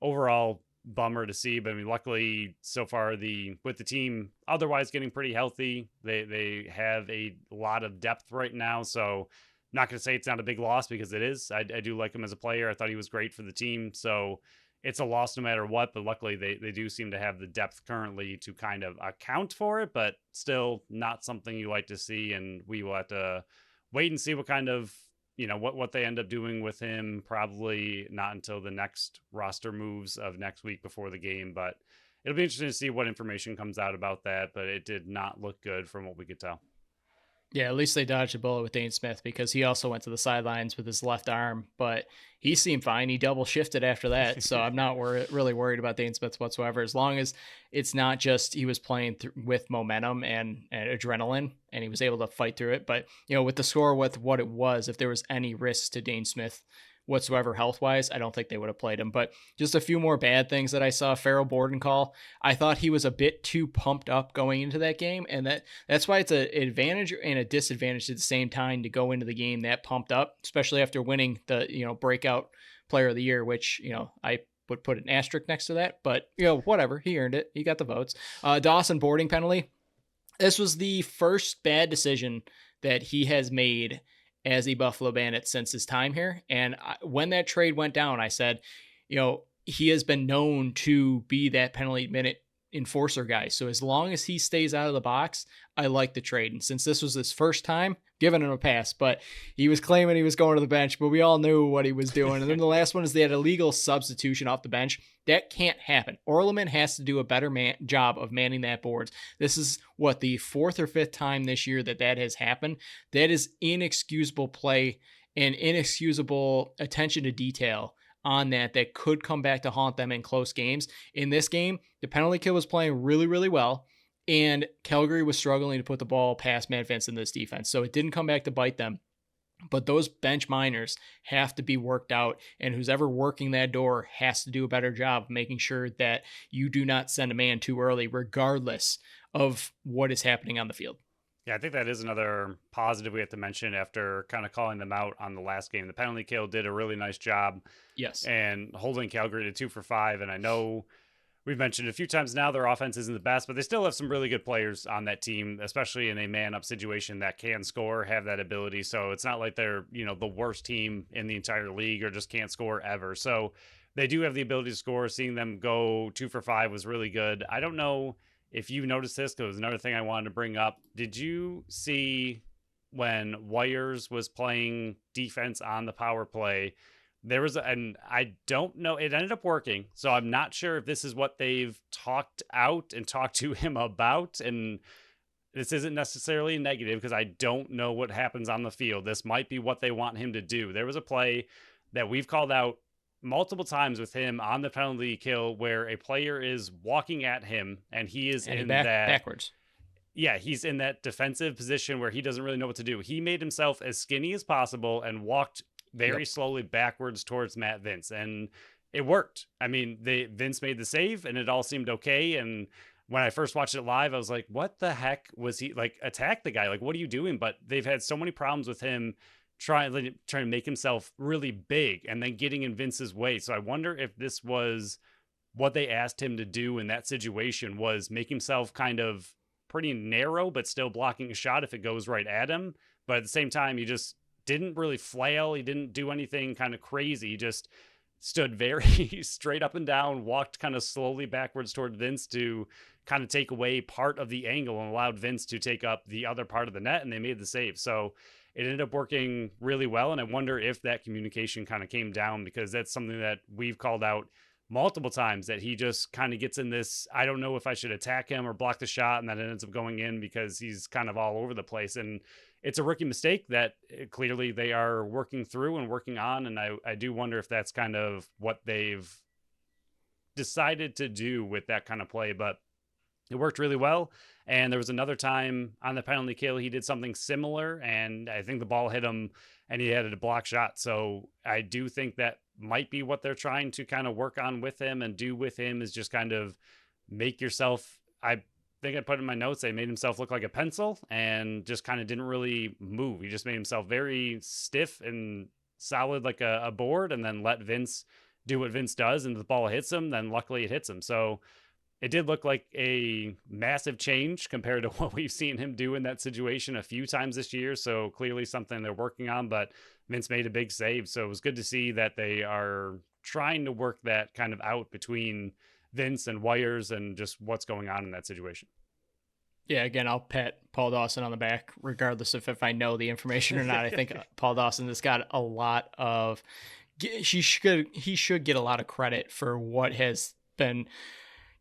overall bummer to see. But I mean, luckily so far with the team otherwise getting pretty healthy, they have a lot of depth right now. So not going to say it's not a big loss because it is. I do like him as a player. I thought he was great for the team. So it's a loss no matter what, but luckily they do seem to have the depth currently to kind of account for it, but still not something you like to see. And we will have to wait and see what kind of, what they end up doing with him. Probably not until the next roster moves of next week before the game, but it'll be interesting to see what information comes out about that. But it did not look good from what we could tell. Yeah, at least they dodged a bullet with Dane Smith because he also went to the sidelines with his left arm, but he seemed fine. He double shifted after that, so I'm not really worried about Dane Smith whatsoever. As long as it's not just he was playing with momentum and adrenaline, and he was able to fight through it. But with the score, with what it was, if there was any risk to Dane Smith whatsoever health wise, I don't think they would have played him. But just a few more bad things that I saw. Farrell Borden call. I thought he was a bit too pumped up going into that game, and that's why it's an advantage and a disadvantage at the same time to go into the game that pumped up, especially after winning the breakout player of the year, which I would put an asterisk next to that, but whatever, he earned it. He got the votes. Dawson boarding penalty. This was the first bad decision that he has made as a Buffalo Bandit since his time here. And when that trade went down, I said, he has been known to be that penalty minute enforcer guy. So as long as he stays out of the box, I like the trade. And since this was his first time, giving him a pass, but he was claiming he was going to the bench, but we all knew what he was doing. And then the last one is they had a legal substitution off the bench. That can't happen. Orleman has to do a better job of manning that boards. This is the fourth or fifth time this year that has happened. That is inexcusable play and inexcusable attention to detail on that could come back to haunt them in close games. In this game, the penalty kill was playing really, really well, and Calgary was struggling to put the ball past Matt Vince in this defense. So it didn't come back to bite them. But those bench minors have to be worked out, and who's ever working that door has to do a better job of making sure that you do not send a man too early, regardless of what is happening on the field. Yeah, I think that is another positive we have to mention after kind of calling them out on the last game. The penalty kill did a really nice job. Yes. And holding Calgary to 2 for 5. And I know we've mentioned a few times now their offense isn't the best, but they still have some really good players on that team, especially in a man-up situation that can score, have that ability. So it's not like they're, the worst team in the entire league or just can't score ever. So they do have the ability to score. Seeing them go 2 for 5 was really good. I don't know if you noticed this, because it was another thing I wanted to bring up. Did you see when Wires was playing defense on the power play? There was, and I don't know, it ended up working. So I'm not sure if this is what they've talked out and talked to him about. And this isn't necessarily negative because I don't know what happens on the field. This might be what they want him to do. There was a play that we've called out multiple times with him on the penalty kill where a player is walking at him and he is backwards. yeah, he's in that defensive position where he doesn't really know what to do. He made himself as skinny as possible and walked very Yep. slowly backwards towards Matt Vince. And it worked. I mean, Vince made the save and it all seemed okay. And when I first watched it live, I was like, what the heck was he like? Attack the guy. Like, what are you doing? But they've had so many problems with him trying to make himself really big and then getting in Vince's way. So I wonder if this was what they asked him to do in that situation, was make himself kind of pretty narrow, but still blocking a shot if it goes right at him. But at the same time, he just didn't really flail. He didn't do anything kind of crazy. He just stood very straight up and down, walked kind of slowly backwards toward Vince to kind of take away part of the angle and allowed Vince to take up the other part of the net, and they made the save. So it ended up working really well. And I wonder if that communication kind of came down, because that's something that we've called out multiple times, that he just kind of gets in this, I don't know if I should attack him or block the shot, and then it ends up going in because he's kind of all over the place. And it's a rookie mistake that clearly they are working through and working on. And I do wonder if that's kind of what they've decided to do with that kind of play, but it worked really well. And there was another time on the penalty kill, he did something similar, and I think the ball hit him and he had a block shot. So I do think that might be what they're trying to kind of work on with him and do with him, is just kind of make yourself, I think I put in my notes, they made himself look like a pencil and just kind of didn't really move. He just made himself very stiff and solid like a board, and then let Vince do what Vince does, and the ball hits him, then luckily it hits him. So it did look like a massive change compared to what we've seen him do in that situation a few times this year. So clearly something they're working on, but Vince made a big save. So it was good to see that they are trying to work that kind of out between Vince and Wires and just what's going on in that situation. Yeah, again, I'll pat Paul Dawson on the back, regardless of if I know the information or not. I think Paul Dawson has got a lot of, he should get a lot of credit for what has been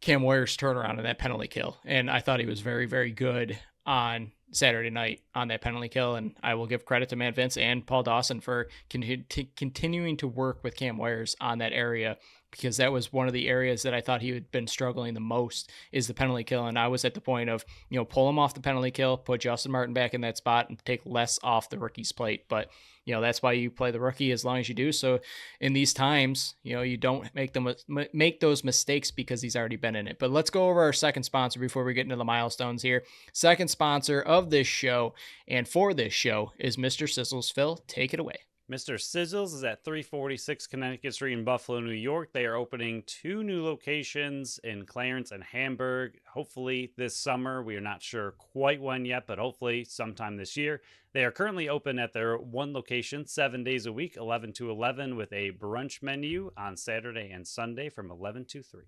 Cam Ware's turnaround in that penalty kill. And I thought he was very, very good on Saturday night on that penalty kill. And I will give credit to Matt Vince and Paul Dawson for continuing to work with Cam Wares on that area, because that was one of the areas that I thought he had been struggling the most, is the penalty kill. And I was at the point of, pull him off the penalty kill, put Justin Martin back in that spot, and take less off the rookie's plate. But that's why you play the rookie as long as you do. So in these times, you don't make those mistakes because he's already been in it. But let's go over our second sponsor before we get into the milestones here. Second sponsor of this show and for this show is Mr. Sizzles. Phil, take it away. Mr. Sizzles is at 346 Connecticut Street in Buffalo, New York. They are opening 2 new locations in Clarence and Hamburg, hopefully this summer. We are not sure quite when yet, but hopefully sometime this year. They are currently open at their one location 7 days a week, 11 to 11, with a brunch menu on Saturday and Sunday from 11 to 3.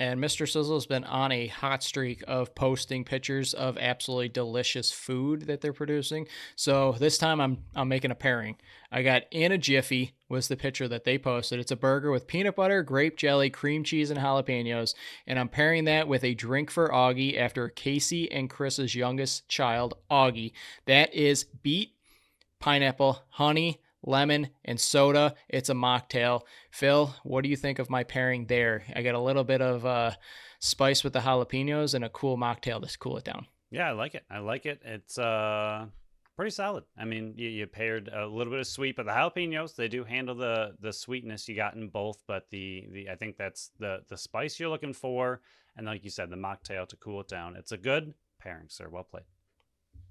And Mr. Sizzle's been on a hot streak of posting pictures of absolutely delicious food that they're producing. So this time I'm making a pairing. I got in a jiffy was the picture that they posted. It's a burger with peanut butter, grape jelly, cream cheese, and jalapenos. And I'm pairing that with a drink for Augie after Casey and Chris's youngest child, Augie. That is beet, pineapple, honey, lemon, and soda. It's a mocktail. Phil, what do you think of my pairing there? I got a little bit of spice with the jalapenos and a cool mocktail to cool it down. Yeah, I like it. It's pretty solid. I mean, you paired a little bit of sweet, but the jalapenos, they do handle the sweetness you got in both. But the I think that's the spice you're looking for, and like you said, the mocktail to cool it down. It's a good pairing, sir. Well played.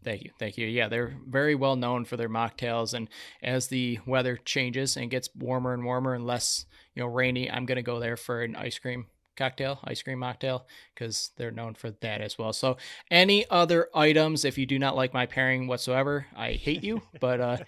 Thank you. Yeah, they're very well known for their mocktails, and as the weather changes and gets warmer and warmer and less, rainy, I'm gonna go there for an ice cream mocktail, because they're known for that as well. So any other items, if you do not like my pairing whatsoever, I hate you, but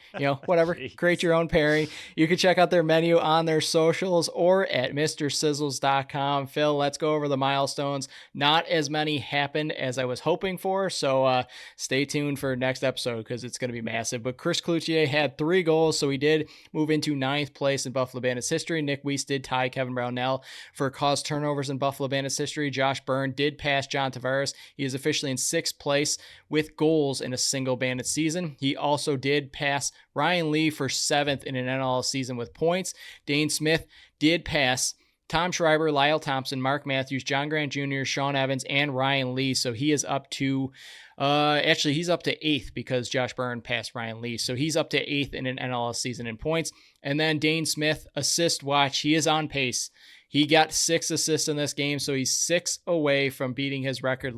whatever, create your own pairing. You can check out their menu on their socials or at mrsizzles.com. Phil, let's go over the milestones. Not as many happened as I was hoping for, so stay tuned for next episode because it's going to be massive. But Chris Cloutier had 3 goals, so he did move into 9th place in Buffalo Bandits history. Nick Weiss did tie Kevin Brownell for caused turnovers in Buffalo Bandits history. Josh Byrne did pass John Tavares. He is officially in 6th place with goals in a single Bandit season. He also did pass Ryan Lee for 7th in an NL season with points. Dane Smith did pass Tom Schreiber, Lyle Thompson, Mark Matthews, John Grant Jr., Sean Evans, and Ryan Lee. So he is up to, actually, he's up to 8th because Josh Byrne passed Ryan Lee. So he's up to 8th in an NLS season in points. And then Dane Smith, assist watch. He is on pace. He got 6 assists in this game. So he's 6 away from beating his record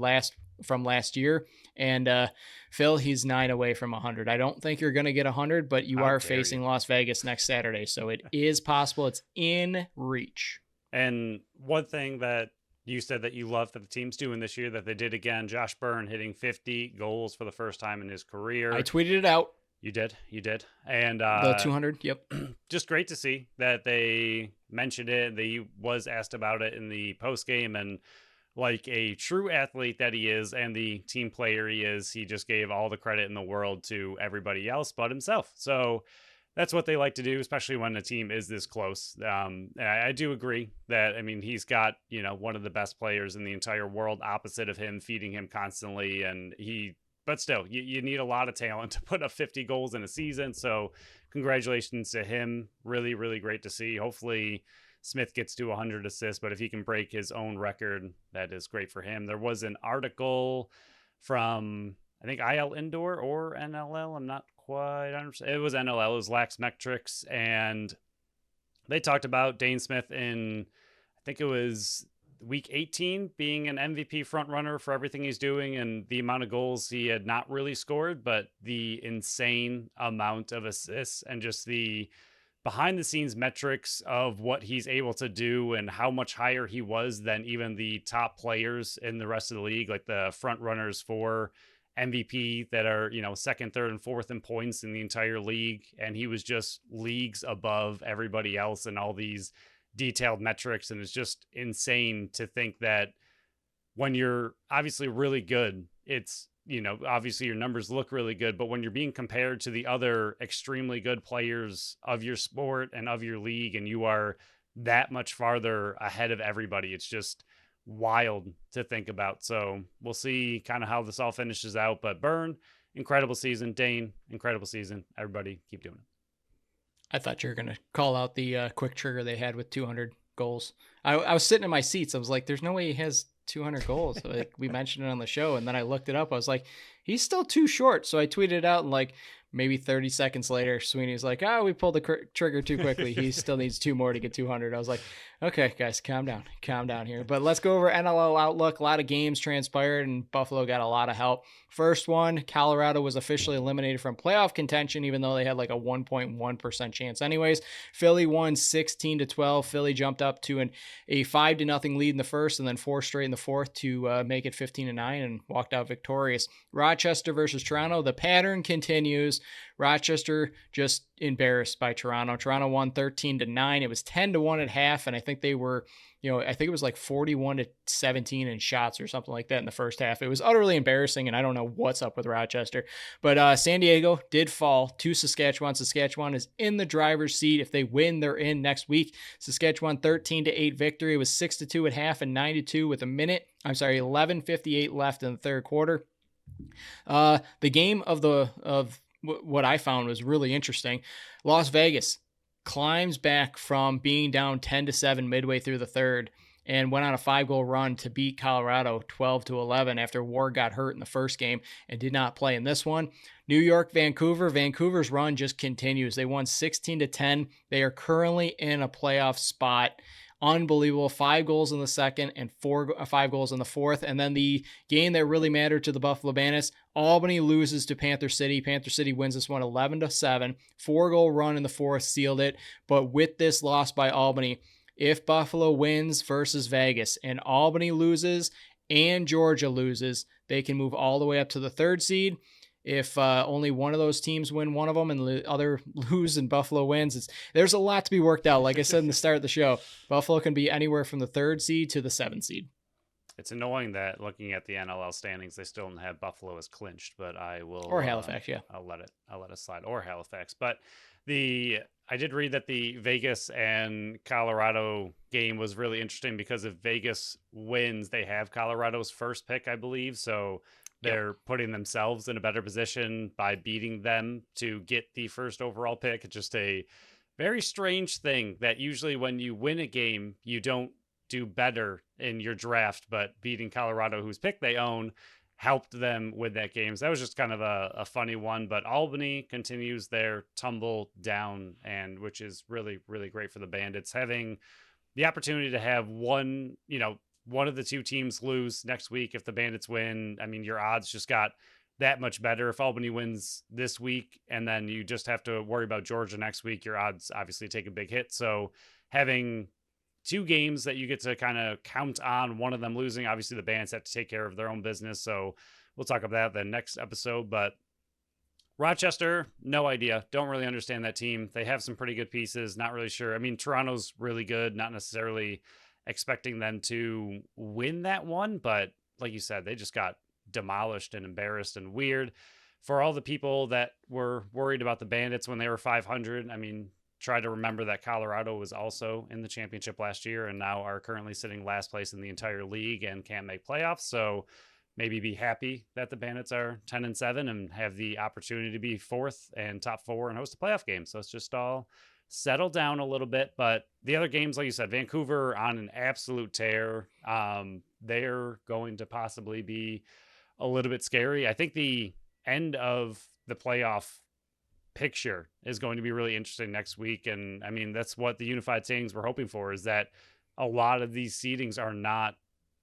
from last year. And Phil, he's 9 away from 100. I don't think you're going to get 100, but you are facing Las Vegas next Saturday. So it is possible. It's in reach. And one thing that you said that you love that the team's doing this year that they did again, Josh Byrne hitting 50 goals for the first time in his career. I tweeted it out. You did. And the 200, yep. Just great to see that they mentioned it. He was asked about it in the post game, and like a true athlete that he is and the team player he is, he just gave all the credit in the world to everybody else but himself. So that's what they like to do, especially when a team is this close. I do agree that, I mean, he's got, one of the best players in the entire world opposite of him, feeding him constantly. But still, you need a lot of talent to put up 50 goals in a season. So congratulations to him. Really, really great to see. Hopefully Smith gets to 100 assists, but if he can break his own record, that is great for him. There was an article from, I think, IL Indoor or NLL. I'm not quite understand. It was NLL. It was Lax Metrics, and they talked about Dane Smith in, I think it was week 18, being an MVP front runner for everything he's doing and the amount of goals he had not really scored, but the insane amount of assists and just the behind the scenes metrics of what he's able to do and how much higher he was than even the top players in the rest of the league, like the front runners for MVP that are, second, third, and fourth in points in the entire league. And he was just leagues above everybody else in all these detailed metrics. And it's just insane to think that when you're obviously really good, it's, obviously your numbers look really good, but when you're being compared to the other extremely good players of your sport and of your league, and you are that much farther ahead of everybody, it's just wild to think about. So we'll see kind of how this all finishes out, but Byrne, incredible season. Dane, incredible season. Everybody keep doing it. I thought you were going to call out the quick trigger they had with 200 goals. I was sitting in my seats. I was like, there's no way he has 200 goals. Like, we mentioned it on the show, and then I looked it up. I was like, he's still too short. So I tweeted it out, and like maybe 30 seconds later, Sweeney's like, we pulled the trigger too quickly. He still needs 2 more to get 200. I was like, okay, guys, calm down here. But let's go over NLL outlook. A lot of games transpired, and Buffalo got a lot of help. First one, Colorado was officially eliminated from playoff contention, even though they had like a 1.1% chance anyways. Philly won 16-12. Philly jumped up to a 5-0 lead in the first, and then 4 straight in the fourth to make it 15-9 and walked out victorious. Rochester versus Toronto. The pattern continues. Rochester just embarrassed by Toronto. Toronto won 13-9. It was 10-1 at half, and I think they were, I think it was like 41-17 in shots or something like that in the first half. It was utterly embarrassing, and I don't know what's up with Rochester. But San Diego did fall to Saskatchewan. Saskatchewan is in the driver's seat. If they win, they're in next week. Saskatchewan 13-8 victory. It was 6-2 at half and 9-2 with 11:58 left in the third quarter. The game of what I found was really interesting. Las Vegas climbs back from being down 10-7 midway through the third and went on a 5-goal run to beat Colorado 12-11 after Ward got hurt in the first game and did not play in this one. New York, Vancouver. Vancouver's run just continues. They won 16-10. They are currently in a playoff spot. Unbelievable. 5 goals in the second and 5 goals in the fourth. And then the game that really mattered to the Buffalo Bandits, Albany loses to Panther City. Panther City wins this one 11-7. 4-goal run in the fourth sealed it. But with this loss by Albany, if Buffalo wins versus Vegas and Albany loses and Georgia loses, they can move all the way up to the 3rd seed. If only one of those teams win one of them and the other lose and Buffalo wins, there's a lot to be worked out. Like I said in the start of the show, Buffalo can be anywhere from the 3rd seed to the 7th seed. It's annoying that looking at the NLL standings, they still don't have Buffalo as clinched, but I will. Or Halifax, yeah. I'll let it slide. Or Halifax. But I did read that the Vegas and Colorado game was really interesting because if Vegas wins, they have Colorado's first pick, I believe. So they're putting themselves in a better position by beating them to get the first overall pick. It's just a Very strange thing that usually when you win a game, you don't do better in your draft, but beating Colorado, whose pick they own, helped them with that game. So that was just kind of a funny one. But Albany continues their tumble down, and which is really, really great for the Bandits. Having the opportunity to have one of the two teams lose next week if the Bandits win, I mean, your odds just got that much better. If Albany wins this week and then you just have to worry about Georgia next week, your odds obviously take a big hit. So having two games that you get to kind of count on, one of them losing, obviously the Bandits have to take care of their own business. So we'll talk about that the next episode. But Rochester, no idea. Don't really understand that team. They have some pretty good pieces. Not really sure. I mean, Toronto's really good. Not necessarily expecting them to win that one, but like you said, they just got demolished and embarrassed and weird. For all the people that were worried about the Bandits when they were 500, I mean, try to remember that Colorado was also in the championship last year and now are currently sitting last place in the entire league and can't make playoffs. So maybe be happy that the Bandits are 10-7 and have the opportunity to be fourth and top four and host a playoff game. So it's just all settle down a little bit. But the other games, like you said, Vancouver on an absolute tear. They're going to possibly be a little bit scary. I think the end of the playoff picture is going to be really interesting next week. And I mean, that's what the unified standings we're hoping for, is that a lot of these seedings are not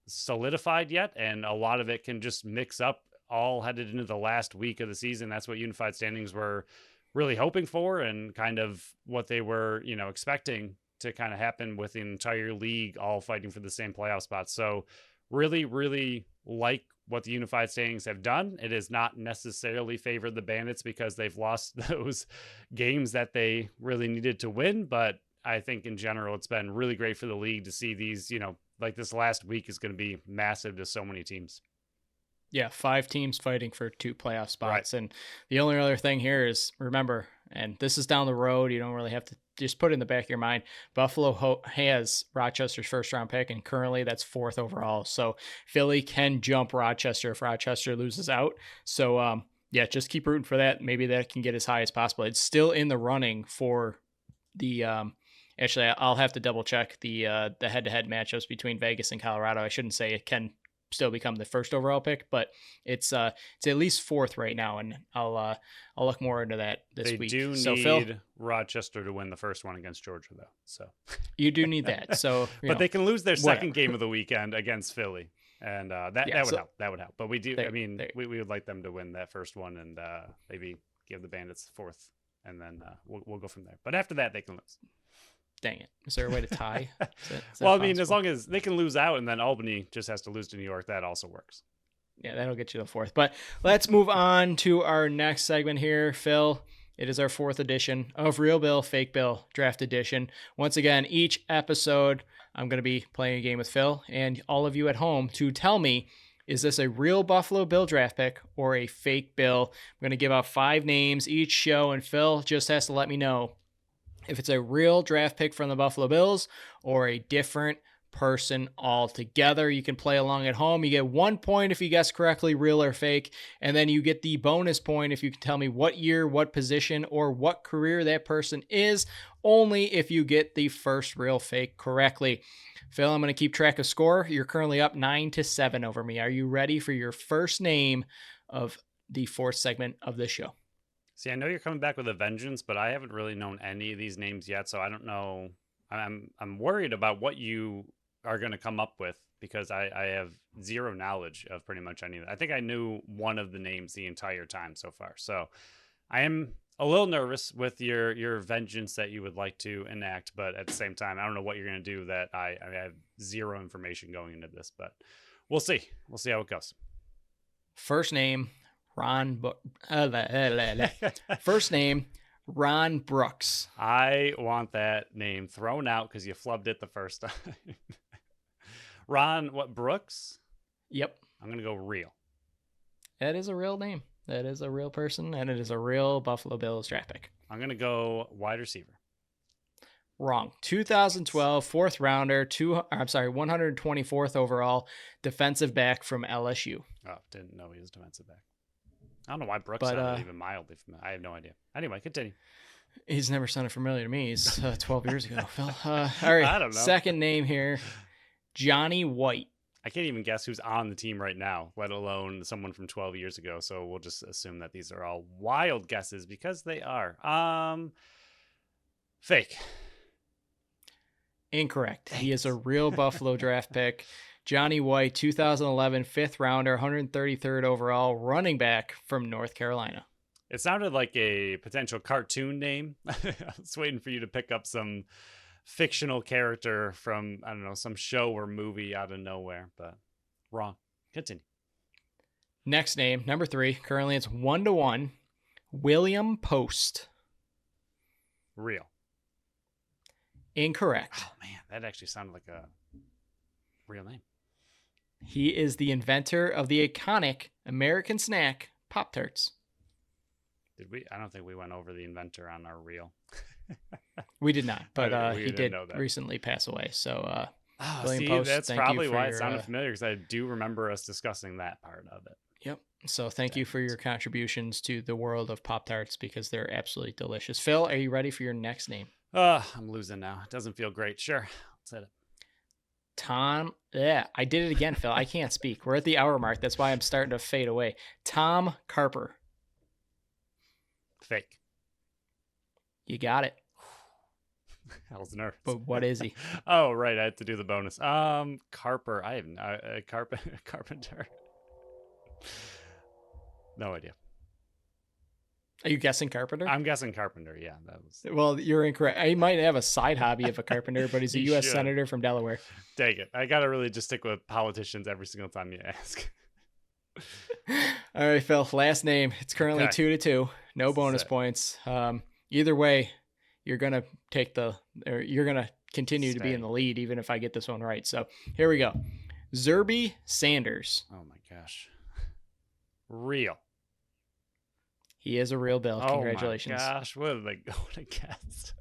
solidified yet. And a lot of it can just mix up all headed into the last week of the season. That's what unified standings were really hoping for and kind of what they were, expecting to kind of happen with the entire league all fighting for the same playoff spot. So really, really like what the unified standings have done. It has not necessarily favored the Bandits because they've lost those games that they really needed to win. But I think in general, it's been really great for the league to see these, like this last week is going to be massive to so many teams. Yeah, 5 teams fighting for 2 playoff spots. Right. And the only other thing here is, remember, and this is down the road, you don't really have to just put it in the back of your mind, Buffalo has Rochester's first round pick, and currently that's 4th overall. So Philly can jump Rochester if Rochester loses out. So, yeah, just keep rooting for that. Maybe that can get as high as possible. It's still in the running for the actually, I'll have to double check the head-to-head matchups between Vegas and Colorado. I shouldn't say it can still become the first overall pick, but it's at least 4th right now, and I'll look more into that this week. They do need Phil, Rochester to win the first one against Georgia, though. So you do need that. So, but they can lose their second game of the weekend against Philly, and that would help. That would help. But we do. We would like them to win that first one, and maybe give the Bandits the 4th, and then we'll go from there. But after that, they can lose. Dang it. Is there a way to tie? Is that well, possible? I mean, as long as they can lose out and then Albany just has to lose to New York, that also works. Yeah, that'll get you the 4th. But let's move on to our next segment here, Phil. It is our 4th edition of Real Bill, Fake Bill Draft Edition. Once again, each episode, I'm going to be playing a game with Phil and all of you at home to tell me, is this a real Buffalo Bill draft pick or a fake Bill? I'm going to give out 5 names each show, and Phil just has to let me know if it's a real draft pick from the Buffalo Bills or a different person altogether. You can play along at home. You get 1 point if you guess correctly, real or fake, and then you get the bonus point if you can tell me what year, what position, or what career that person is, only if you get the first real fake correctly. Phil, I'm going to keep track of score. You're currently up 9-7 over me. Are you ready for your first name of the 4th segment of this show? See, I know you're coming back with a vengeance, but I haven't really known any of these names yet, so I don't know. I'm worried about what you are going to come up with because I have zero knowledge of pretty much any of it. I think I knew one of the names the entire time so far, so I am a little nervous with your vengeance that you would like to enact, but at the same time, I don't know what you're going to do that I have zero information going into this, but we'll see. We'll see how it goes. First name. First name, Ron Brooks. I want that name thrown out because you flubbed it the first time. Ron, what, Brooks? Yep. I'm going to go real. That is a real name. That is a real person, and it is a real Buffalo Bills draft pick. I'm going to go wide receiver. Wrong. 2012 4th rounder, 124th overall defensive back from LSU. Oh, didn't know he was defensive back. I don't know why Brooks sounded even mildly familiar. I have no idea. Anyway, continue. He's never sounded familiar to me. He's 12 years ago, Phil. All right, I don't know. second name here, Johnny White. I can't even guess who's on the team right now, let alone someone from 12 years ago. So we'll just assume that these are all wild guesses because they are. Fake. Incorrect. He is a real Buffalo draft pick. Johnny White, 2011 fifth rounder, 133rd overall, running back from North Carolina. It sounded like a potential cartoon name. I was waiting for you to pick up some fictional character from, I don't know, some show or movie out of nowhere, but wrong. Continue. Next name, number 3. Currently it's 1-1. William Post. Real. Incorrect. Oh, man, that actually sounded like a real name. He is the inventor of the iconic American snack, Pop-Tarts. Did we? I don't think we went over the inventor on our reel. We did not, but We he did know that. recently pass away. So, Oh, William see, Post, that's thank probably you for why your, it sounded familiar, because I do remember us discussing that part of it. Yep. So thank you for your contributions to the world of Pop-Tarts because they're absolutely delicious. Phil, are you ready for your next name? I'm losing now. It doesn't feel great. Sure. Let's hit it. Tom. Yeah, I did it again, Phil. I can't speak. We're at the hour mark. That's why I'm starting to fade away. Tom Carper. Fake. You got it. I was nervous. But what is he? Oh, right. I had to do the bonus. Carper. I have Carpenter. No idea. Are you guessing carpenter? I'm guessing Carpenter. Yeah, that was. Well, you're incorrect. He might have a side hobby of a carpenter, but he's a He U.S. should. senator from Delaware. Dang it. I got to really just stick with politicians every single time you ask. All right, Phil. Last name. It's currently Okay. 2-2. No bonus Set. points. Either way, you're gonna you're gonna continue to be in Stay. the lead, even if I get this one right. So here we go. Zerby Sanders. Oh, my gosh. Real. He is a real Bill. Congratulations. Oh, my gosh. What did I go to guess?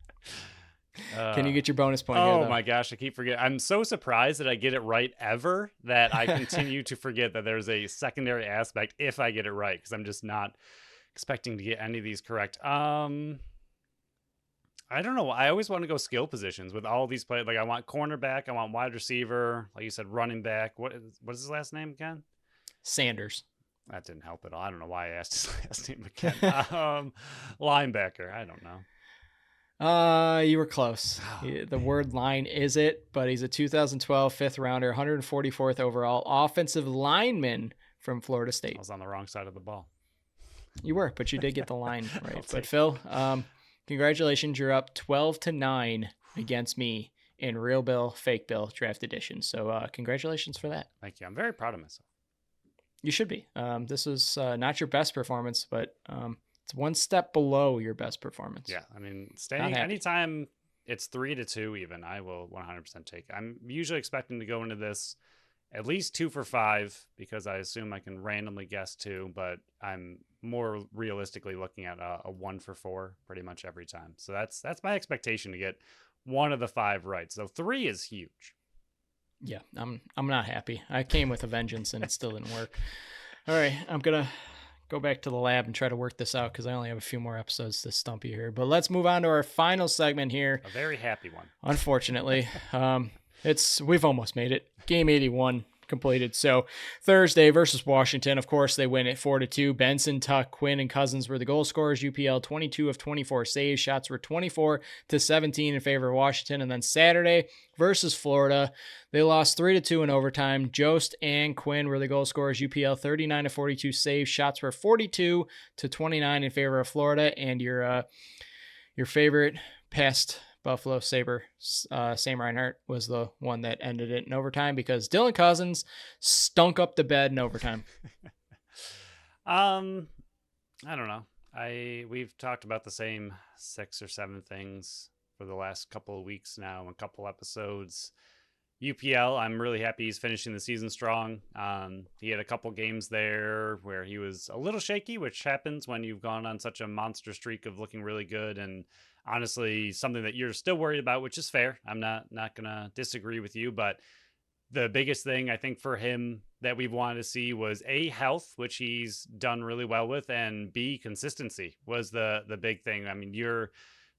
Can you get your bonus point? Oh, here, though? my gosh. I keep forgetting. I'm so surprised that I get it right ever that I continue to forget that there's a secondary aspect if I get it right, because I'm just not expecting to get any of these correct. I don't know. I always want to go skill positions with all these players. Like, I want cornerback, I want wide receiver, like you said, running back. What is his last name again? Sanders. That didn't help at all. I don't know why I asked his last name again. Linebacker. I don't know. You were close. The word line is it, but he's a 2012 fifth rounder, 144th overall offensive lineman from Florida State. I was on the wrong side of the ball. You were, but you did get the line right. I'll But take Phil, congratulations. You're up 12-9 against me in Real Bill, Fake Bill draft edition. So congratulations for that. Thank you. I'm very proud of myself. You should be. This was not your best performance, but it's one step below your best performance. Yeah. I mean, staying anytime it's 3-2, even, I will 100% take it. I'm usually expecting to go into this at least 2 for 5 because I assume I can randomly guess 2, but I'm more realistically looking at a 1 for 4 pretty much every time. So that's my expectation, to get one of the 5 right. So 3 is huge. Yeah, I'm not happy. I came with a vengeance and it still didn't work. All right, I'm gonna go back to the lab and try to work this out because I only have a few more episodes to stump you here. But let's move on to our final segment here. A very happy one. Unfortunately, we've almost made it. Game 81 completed. So Thursday versus Washington, of course, they win it 4-2. Benson, Tuck, Quinn, and Cousins were the goal scorers. UPL 22 of 24 saves. Shots were 24-17 in favor of Washington. And then Saturday versus Florida, they lost 3-2 in overtime. Jost and Quinn were the goal scorers. UPL 39 of 42 saves. Shots were 42-29 in favor of Florida. And your favorite past Buffalo Sabre, Sam Reinhart, was the one that ended it in overtime because Dylan Cousins stunk up the bed in overtime. I don't know. We've talked about the same 6 or 7 things for the last couple of weeks now, a couple episodes. UPL, I'm really happy he's finishing the season strong. He had a couple games there where he was a little shaky, which happens when you've gone on such a monster streak of looking really good. And honestly, something that you're still worried about, which is fair. I'm not gonna disagree with you, but the biggest thing I think for him that we've wanted to see was A, health, which he's done really well with, and B, consistency was the big thing. I mean,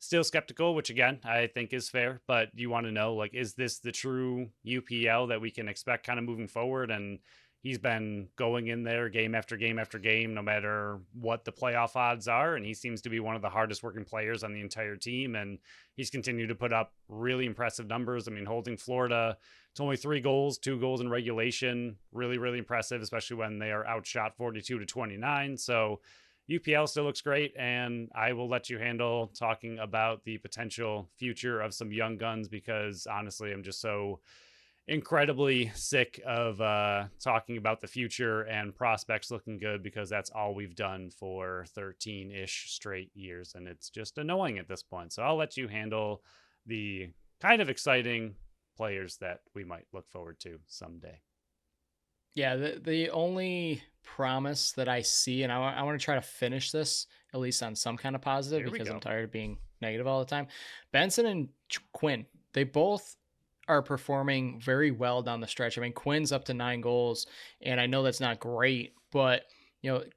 Still skeptical, which again, I think is fair, but you want to know, like, is this the true UPL that we can expect kind of moving forward? And he's been going in there game after game after game, no matter what the playoff odds are. And he seems to be one of the hardest working players on the entire team. And he's continued to put up really impressive numbers. I mean, holding Florida to only 3 goals, 2 goals in regulation, really, really impressive, especially when they are outshot 42-29. So UPL still looks great, and I will let you handle talking about the potential future of some young guns because honestly, I'm just so incredibly sick of talking about the future and prospects looking good because that's all we've done for 13-ish straight years, and it's just annoying at this point. So I'll let you handle the kind of exciting players that we might look forward to someday. Yeah, the only promise that I see, and I want to try to finish this at least on some kind of positive Here we because I'm go. tired of being negative all the time. Benson and Quinn, they both are performing very well down the stretch. I mean, Quinn's up to 9 goals, and I know that's not great, but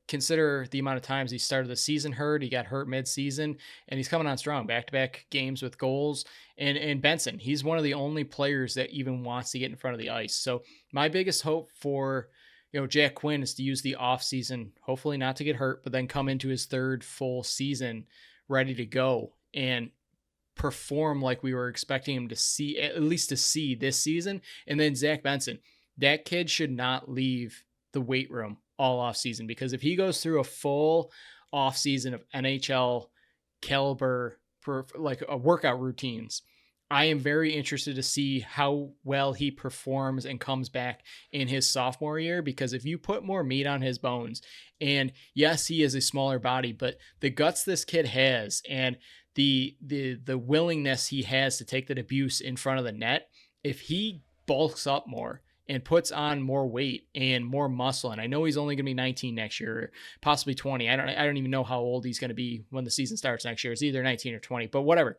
consider the amount of times he started the season hurt. He got hurt mid-season, and he's coming on strong, back-to-back games with goals. And Benson, he's one of the only players that even wants to get in front of the ice. So my biggest hope for Jack Quinn is to use the off season, hopefully not to get hurt, but then come into his third full season ready to go and perform like we were expecting him to see, at least to see this season. And then Zach Benson, that kid should not leave the weight room all off season, because if he goes through a full off season of NHL caliber for like a workout routines, I am very interested to see how well he performs and comes back in his sophomore year, because if you put more meat on his bones, and yes, he is a smaller body, but the guts this kid has and the willingness he has to take that abuse in front of the net, if he bulks up more and puts on more weight and more muscle, and I know he's only going to be 19 next year, possibly 20. I don't even know how old he's going to be when the season starts next year. It's either 19 or 20, but whatever.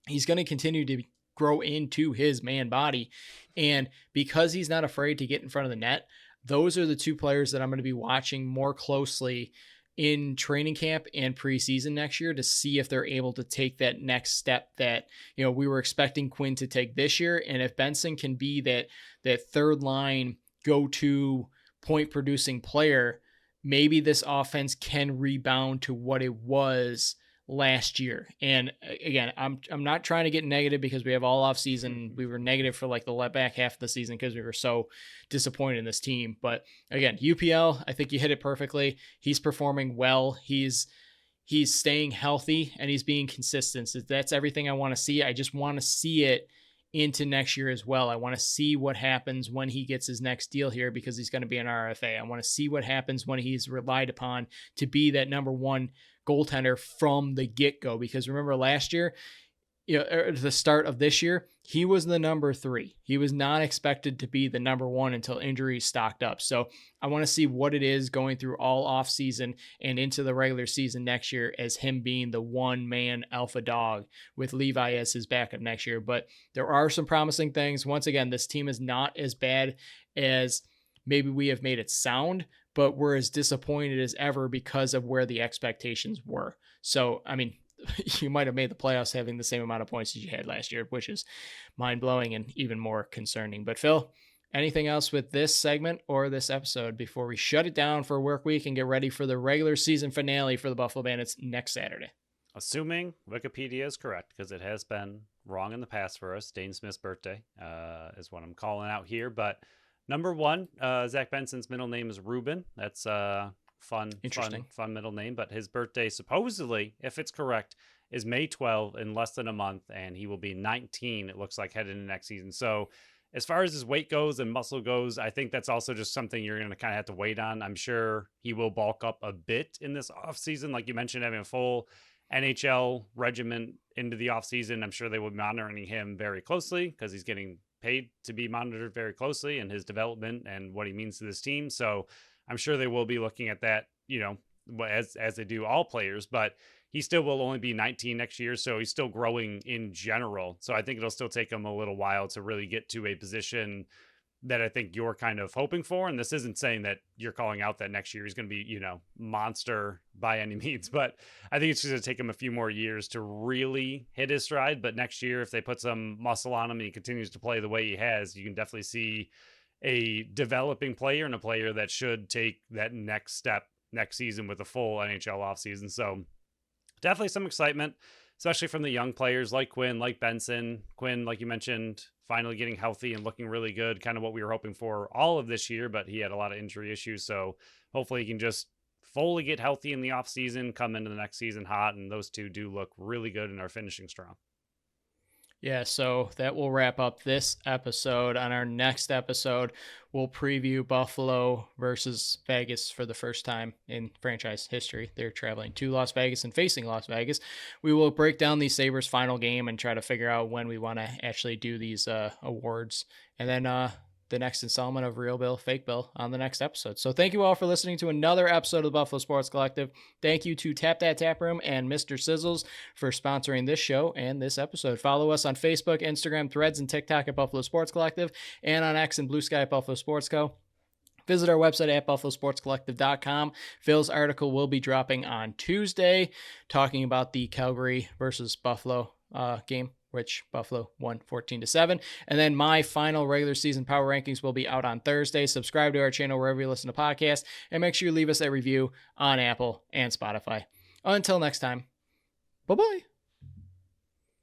He's going to continue to grow into his man body. And because he's not afraid to get in front of the net, those are the two players that I'm going to be watching more closely in training camp and preseason next year to see if they're able to take that next step that, we were expecting Quinn to take this year. And if Benson can be that third line go-to point producing player, maybe this offense can rebound to what it was last year. And again, I'm not trying to get negative because we have all off season. We were negative for like the back half of the season because we were so disappointed in this team. But again, UPL, I think you hit it perfectly. He's performing well. He's staying healthy and he's being consistent. So that's everything I want to see. I just want to see it into next year as well. I want to see what happens when he gets his next deal here, because he's going to be an RFA. I want to see what happens when he's relied upon to be that number one goaltender from the get-go, because remember last year, the start of this year, he was the number 3. He was not expected to be the number 1 until injuries stocked up. So I want to see what it is going through all off season and into the regular season next year as him being the one-man alpha dog with Levi as his backup next year. But there are some promising things. Once again, this team is not as bad as maybe we have made it sound, but we're as disappointed as ever because of where the expectations were. So, I mean, you might have made the playoffs having the same amount of points as you had last year, which is mind-blowing and even more concerning. But Phil, anything else with this segment or this episode before we shut it down for work week and get ready for the regular season finale for the Buffalo Bandits next Saturday? Assuming Wikipedia is correct, because it has been wrong in the past for us, Dane Smith's birthday is what I'm calling out here. But number 1, Zach Benson's middle name is Ruben. That's fun middle name. But his birthday, supposedly, if it's correct, is May 12 in less than a month, and he will be 19, it looks like, heading into next season. So as far as his weight goes and muscle goes, I think that's also just something you're going to kind of have to wait on. I'm sure he will bulk up a bit in this offseason. Like you mentioned, having a full NHL regimen into the offseason, I'm sure they will be monitoring him very closely because he's getting paid to be monitored very closely in his development and what he means to this team. So I'm sure they will be looking at that, as they do all players, but he still will only be 19 next year. So he's still growing in general. So I think it'll still take him a little while to really get to a position that I think you're kind of hoping for. And this isn't saying that you're calling out that next year he's going to be, monster by any means, but I think it's just going to take him a few more years to really hit his stride. But next year, if they put some muscle on him and he continues to play the way he has, you can definitely see a developing player and a player that should take that next step next season with a full NHL offseason. So definitely some excitement, especially from the young players like Quinn, like Benson. Quinn, like you mentioned, finally getting healthy and looking really good, kind of what we were hoping for all of this year, but he had a lot of injury issues. So hopefully he can just fully get healthy in the offseason, come into the next season hot, and those two do look really good and are finishing strong. Yeah, so that will wrap up this episode. On our next episode, we'll preview Buffalo versus Vegas for the first time in franchise history. They're traveling to Las Vegas and facing Las Vegas. We will break down the Sabres final game and try to figure out when we want to actually do these awards. And then the next installment of Real Bill, Fake Bill on the next episode. So thank you all for listening to another episode of the Buffalo Sports Collective. Thank you to Tap That Tap Room and Mr. Sizzles for sponsoring this show and this episode. Follow us on Facebook, Instagram, Threads, and TikTok at Buffalo Sports Collective, and on X and Blue Sky at Buffalo Sports Co. Visit our website at buffalosportscollective.com. Phil's article will be dropping on Tuesday, talking about the Calgary versus Buffalo game, which Buffalo won 14-7. And then my final regular season power rankings will be out on Thursday. Subscribe to our channel wherever you listen to podcasts, and make sure you leave us a review on Apple and Spotify. Until next time, bye-bye.